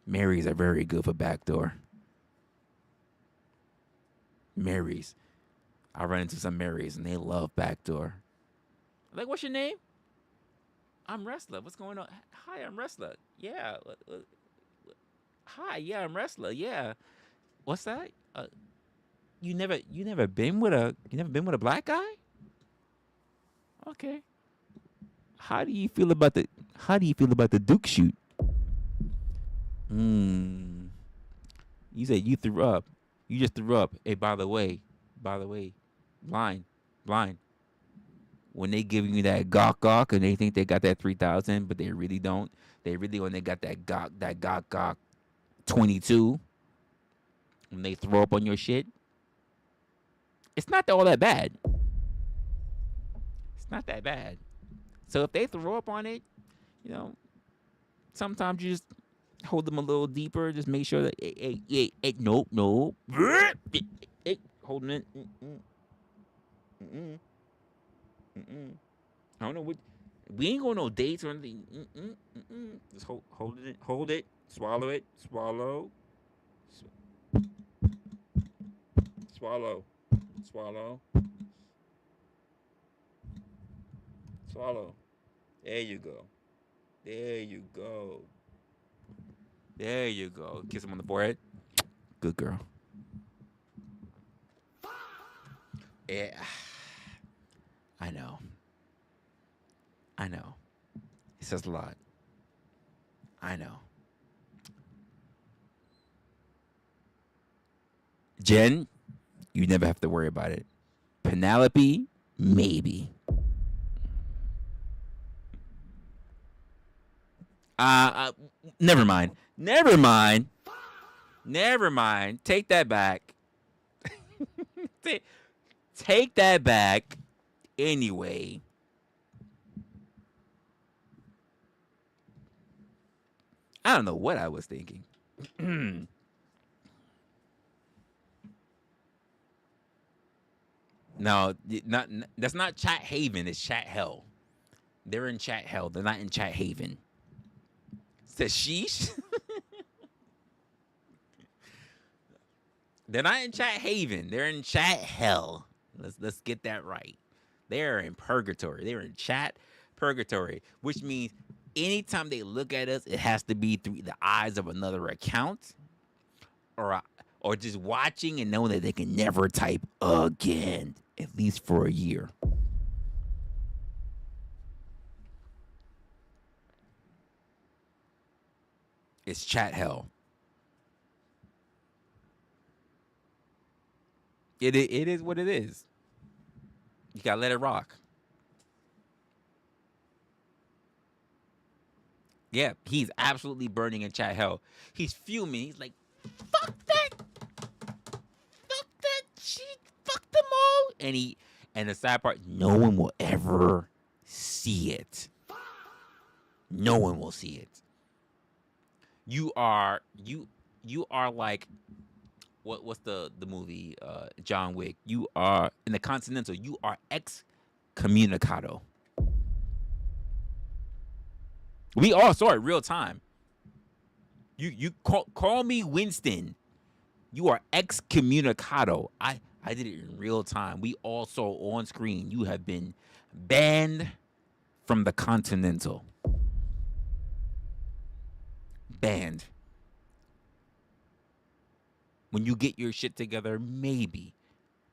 Marys are very good for backdoor. Marys. I run into some Marys and they love backdoor. Like, what's your name? I'm Resla. What's going on? Hi, I'm Resla. Yeah. Hi, yeah, I'm Resla. Yeah. What's that? You never been with a black guy? Okay. How do you feel about the Duke shoot? You said you threw up. You just threw up. Hey, by the way, blind. When they giving you that gawk and they think they got that 3,000, but they really don't. They really only got that gawk 22. When they throw up on your shit, it's not all that bad. It's not that bad. So if they throw up on it, sometimes you just hold them a little deeper. Just make sure that nope. Holding it. I don't know what. We ain't going no dates or anything. Just hold it. Swallow it. Swallow. There you go. Kiss him on the forehead. Good girl. Yeah. I know. It says a lot. I know. Jen, you never have to worry about it. Penelope, maybe. Never mind. Take that back. Take that back. Anyway. I don't know what I was thinking. No, that's not Chat Haven. It's Chat Hell. They're in Chat Hell. They're not in Chat Haven. Says sheesh. They're not in Chat Haven. They're in Chat Hell. Let's get that right. They're in purgatory. They're in Chat Purgatory, which means anytime they look at us, it has to be through the eyes of another account, or just watching and knowing that they can never type again, at least for a year. It's Chat Hell. It is what it is. You gotta let it rock. Yeah, he's absolutely burning in Chat Hell. He's fuming. He's like, fuck that shit, fuck them all. And the sad part, no one will ever see it. No one will see it. You are like, what's the movie, John Wick? You are in the Continental. You are excommunicado. We all saw it real time. You call me Winston. You are excommunicado. I did it in real time. We all saw on screen. You have been banned from the Continental. banned. When you get your shit together, maybe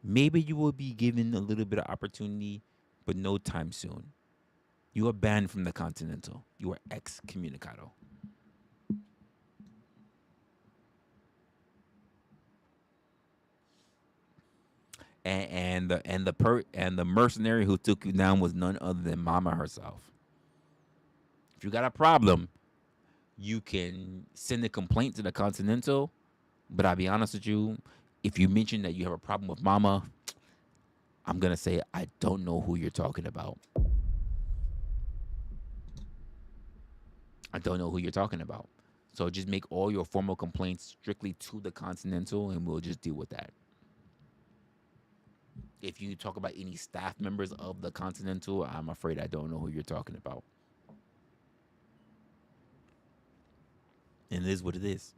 you will be given a little bit of opportunity, but no time soon. You are banned from the Continental. You are excommunicado. And the mercenary who took you down was none other than Mama herself. If you got a problem, you can send a complaint to the Continental. But I'll be honest with you, if you mention that you have a problem with Mama, I'm gonna say I don't know who you're talking about. I don't know who you're talking about. So just make all your formal complaints strictly to the Continental, and we'll just deal with that. If you talk about any staff members of the Continental, I'm afraid I don't know who you're talking about. And it is what it is.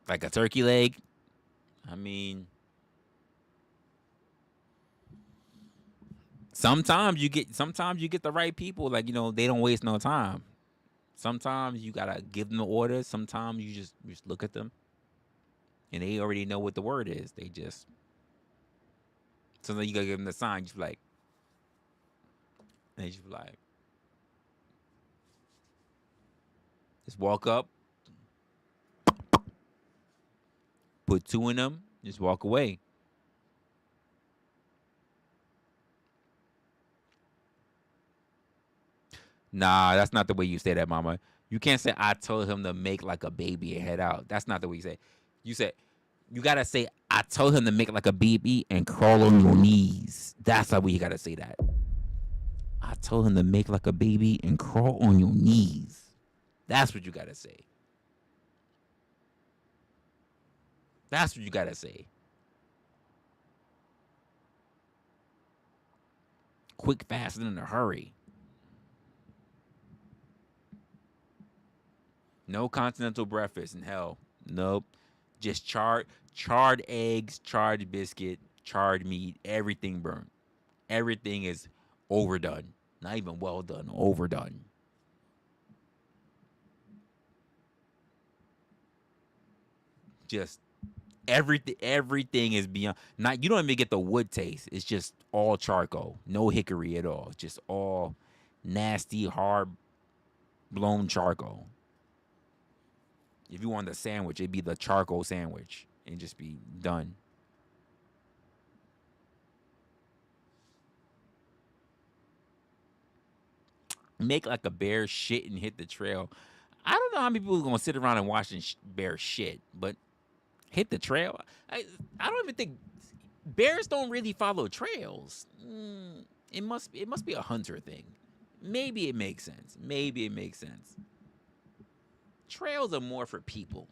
Like a turkey leg. I mean, sometimes you get the right people. Like, they don't waste no time. Sometimes you gotta give them the orders. Sometimes you just look at them, and they already know what the word is. Sometimes you gotta give them the sign. Just like, and they just like, just walk up, put 2 in them, just walk away. Nah, that's not the way you say that, Mama. You can't say I told him to make like a baby and head out. That's not the way you say. You gotta say I told him to make like a baby and crawl on your knees. That's how you gotta say that. I told him to make like a baby and crawl on your knees. That's what you gotta say. That's what you gotta say. Quick, fast, and in a hurry. No continental breakfast in hell. Nope. Just charred eggs, charred biscuit, charred meat, everything burnt. Everything is overdone. Not even well done, overdone. Just everything is beyond. You don't even get the wood taste. It's just all charcoal. No hickory at all. Just all nasty, hard blown charcoal. If you want the sandwich, it'd be the charcoal sandwich and just be done. Make like a bear shit and hit the trail. I don't know how many people are going to sit around and watch bear shit, but hit the trail? I don't even think bears don't really follow trails. It must be a hunter thing. Maybe it makes sense. Trails are more for people.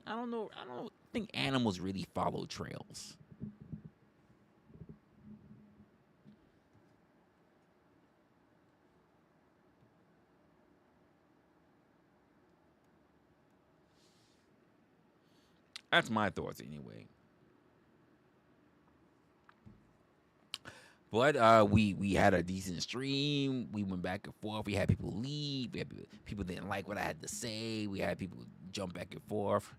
I don't know. I don't think animals really follow trails. That's my thoughts anyway. But we had a decent stream. We went back and forth. We had people leave. We had people didn't like what I had to say. We had people jump back and forth.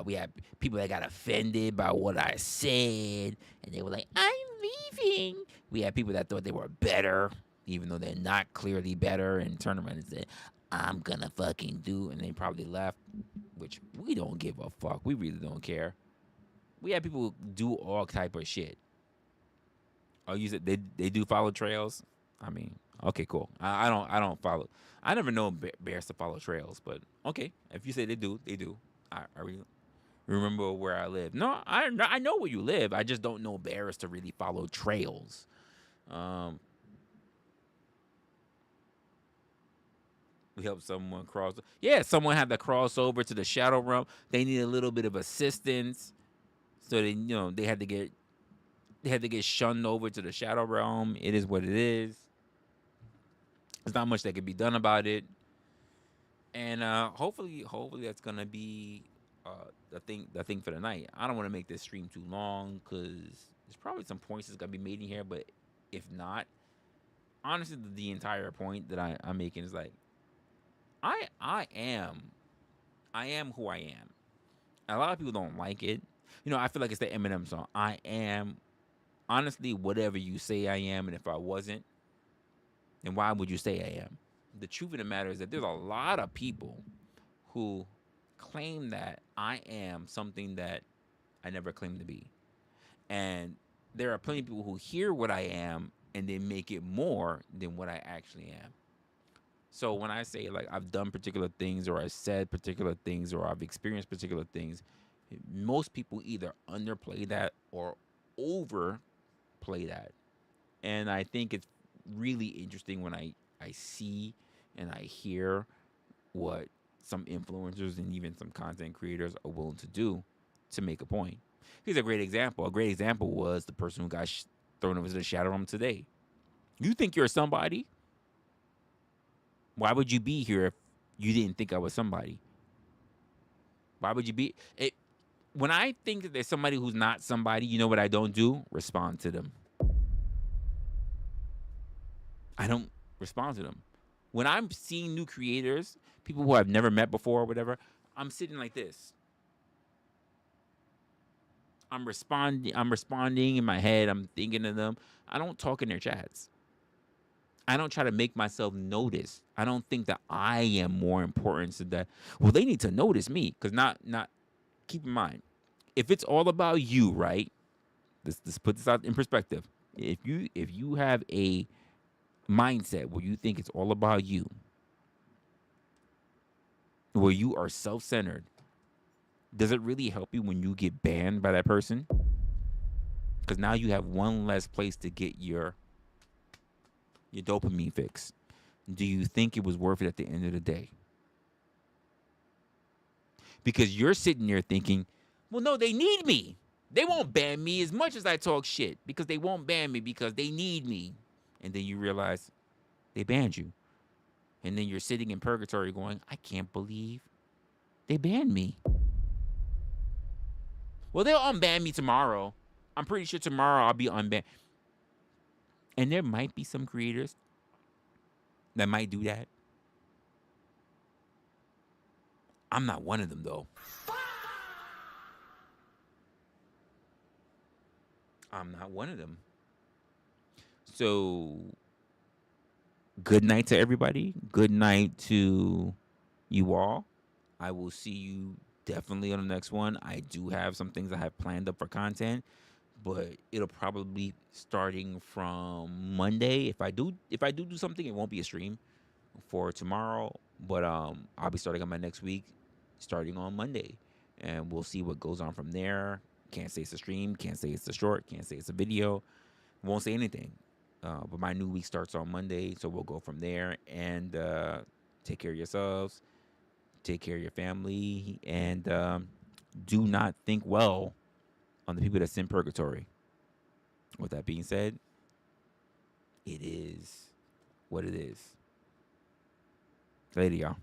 We had people that got offended by what I said, and they were like, "I'm leaving." We had people that thought they were better, even though they're not clearly better, and turned around and said, "I'm gonna fucking do," and they probably left. Which we don't give a fuck. We really don't care. We had people do all type of shit. Oh, you said they do follow trails? I mean, okay, cool. I don't follow. I never know bears to follow trails, but okay. If you say they do, they do. I really remember where I live. No, I know where you live. I just don't know bears to really follow trails. We helped someone cross. Yeah, someone had to cross over to the shadow realm. They need a little bit of assistance, so they had to get shunned over to the shadow realm. It is what it is. There's not much that can be done about it, and hopefully that's gonna be the thing for the night. I don't want to make this stream too long because there's probably some points that's gonna be made in here, but if not, honestly, the entire point that I'm making is like, I am who I am. A lot of people don't like it. You know, I feel like it's the Eminem song. I am honestly whatever you say I am, and if I wasn't, then why would you say I am? The truth of the matter is that there's a lot of people who claim that I am something that I never claimed to be. And there are plenty of people who hear what I am and they make it more than what I actually am. So when I say like I've done particular things or I said particular things or I've experienced particular things, most people either underplay that or overplay that. And I think it's really interesting when I see and I hear what some influencers and even some content creators are willing to do to make a point. Here's a great example. A great example was the person who got thrown into the shadow room today. You think you're somebody? Why would you be here if you didn't think I was somebody? Why would you be it? When I think that there's somebody who's not somebody, you know what I don't do? Respond to them. I don't respond to them. When I'm seeing new creators, people who I've never met before or whatever, I'm sitting like this. I'm responding in my head. I'm thinking of them. I don't talk in their chats. I don't try to make myself notice. I don't think that I am more important to that. Well, they need to notice me because not. Keep in mind, if it's all about you, right? Let's put this out in perspective. If you have a mindset where you think it's all about you, where you are self-centered, does it really help you when you get banned by that person? Because now you have one less place to get your dopamine fix. Do you think it was worth it at the end of the day? Because you're sitting there thinking, well, no, they need me. They won't ban me as much as I talk shit because they won't ban me because they need me. And then you realize they banned you. And then you're sitting in purgatory going, I can't believe they banned me. Well, they'll unban me tomorrow. I'm pretty sure tomorrow I'll be unbanned. And there might be some creators that might do that. I'm not one of them, though. I'm not one of them. So, good night to everybody. Good night to you all. I will see you definitely on the next one. I do have some things I have planned up for content, but it'll probably be starting from Monday. If I do something, it won't be a stream for tomorrow, but I'll be starting on my next week starting on Monday, and we'll see what goes on from there. Can't say it's a stream, can't say it's a short, can't say it's a video, won't say anything. But my new week starts on Monday, so we'll go from there. And take care of yourselves, take care of your family, and do not think well on the people that's in purgatory. With that being said, it is what it is. Later, y'all.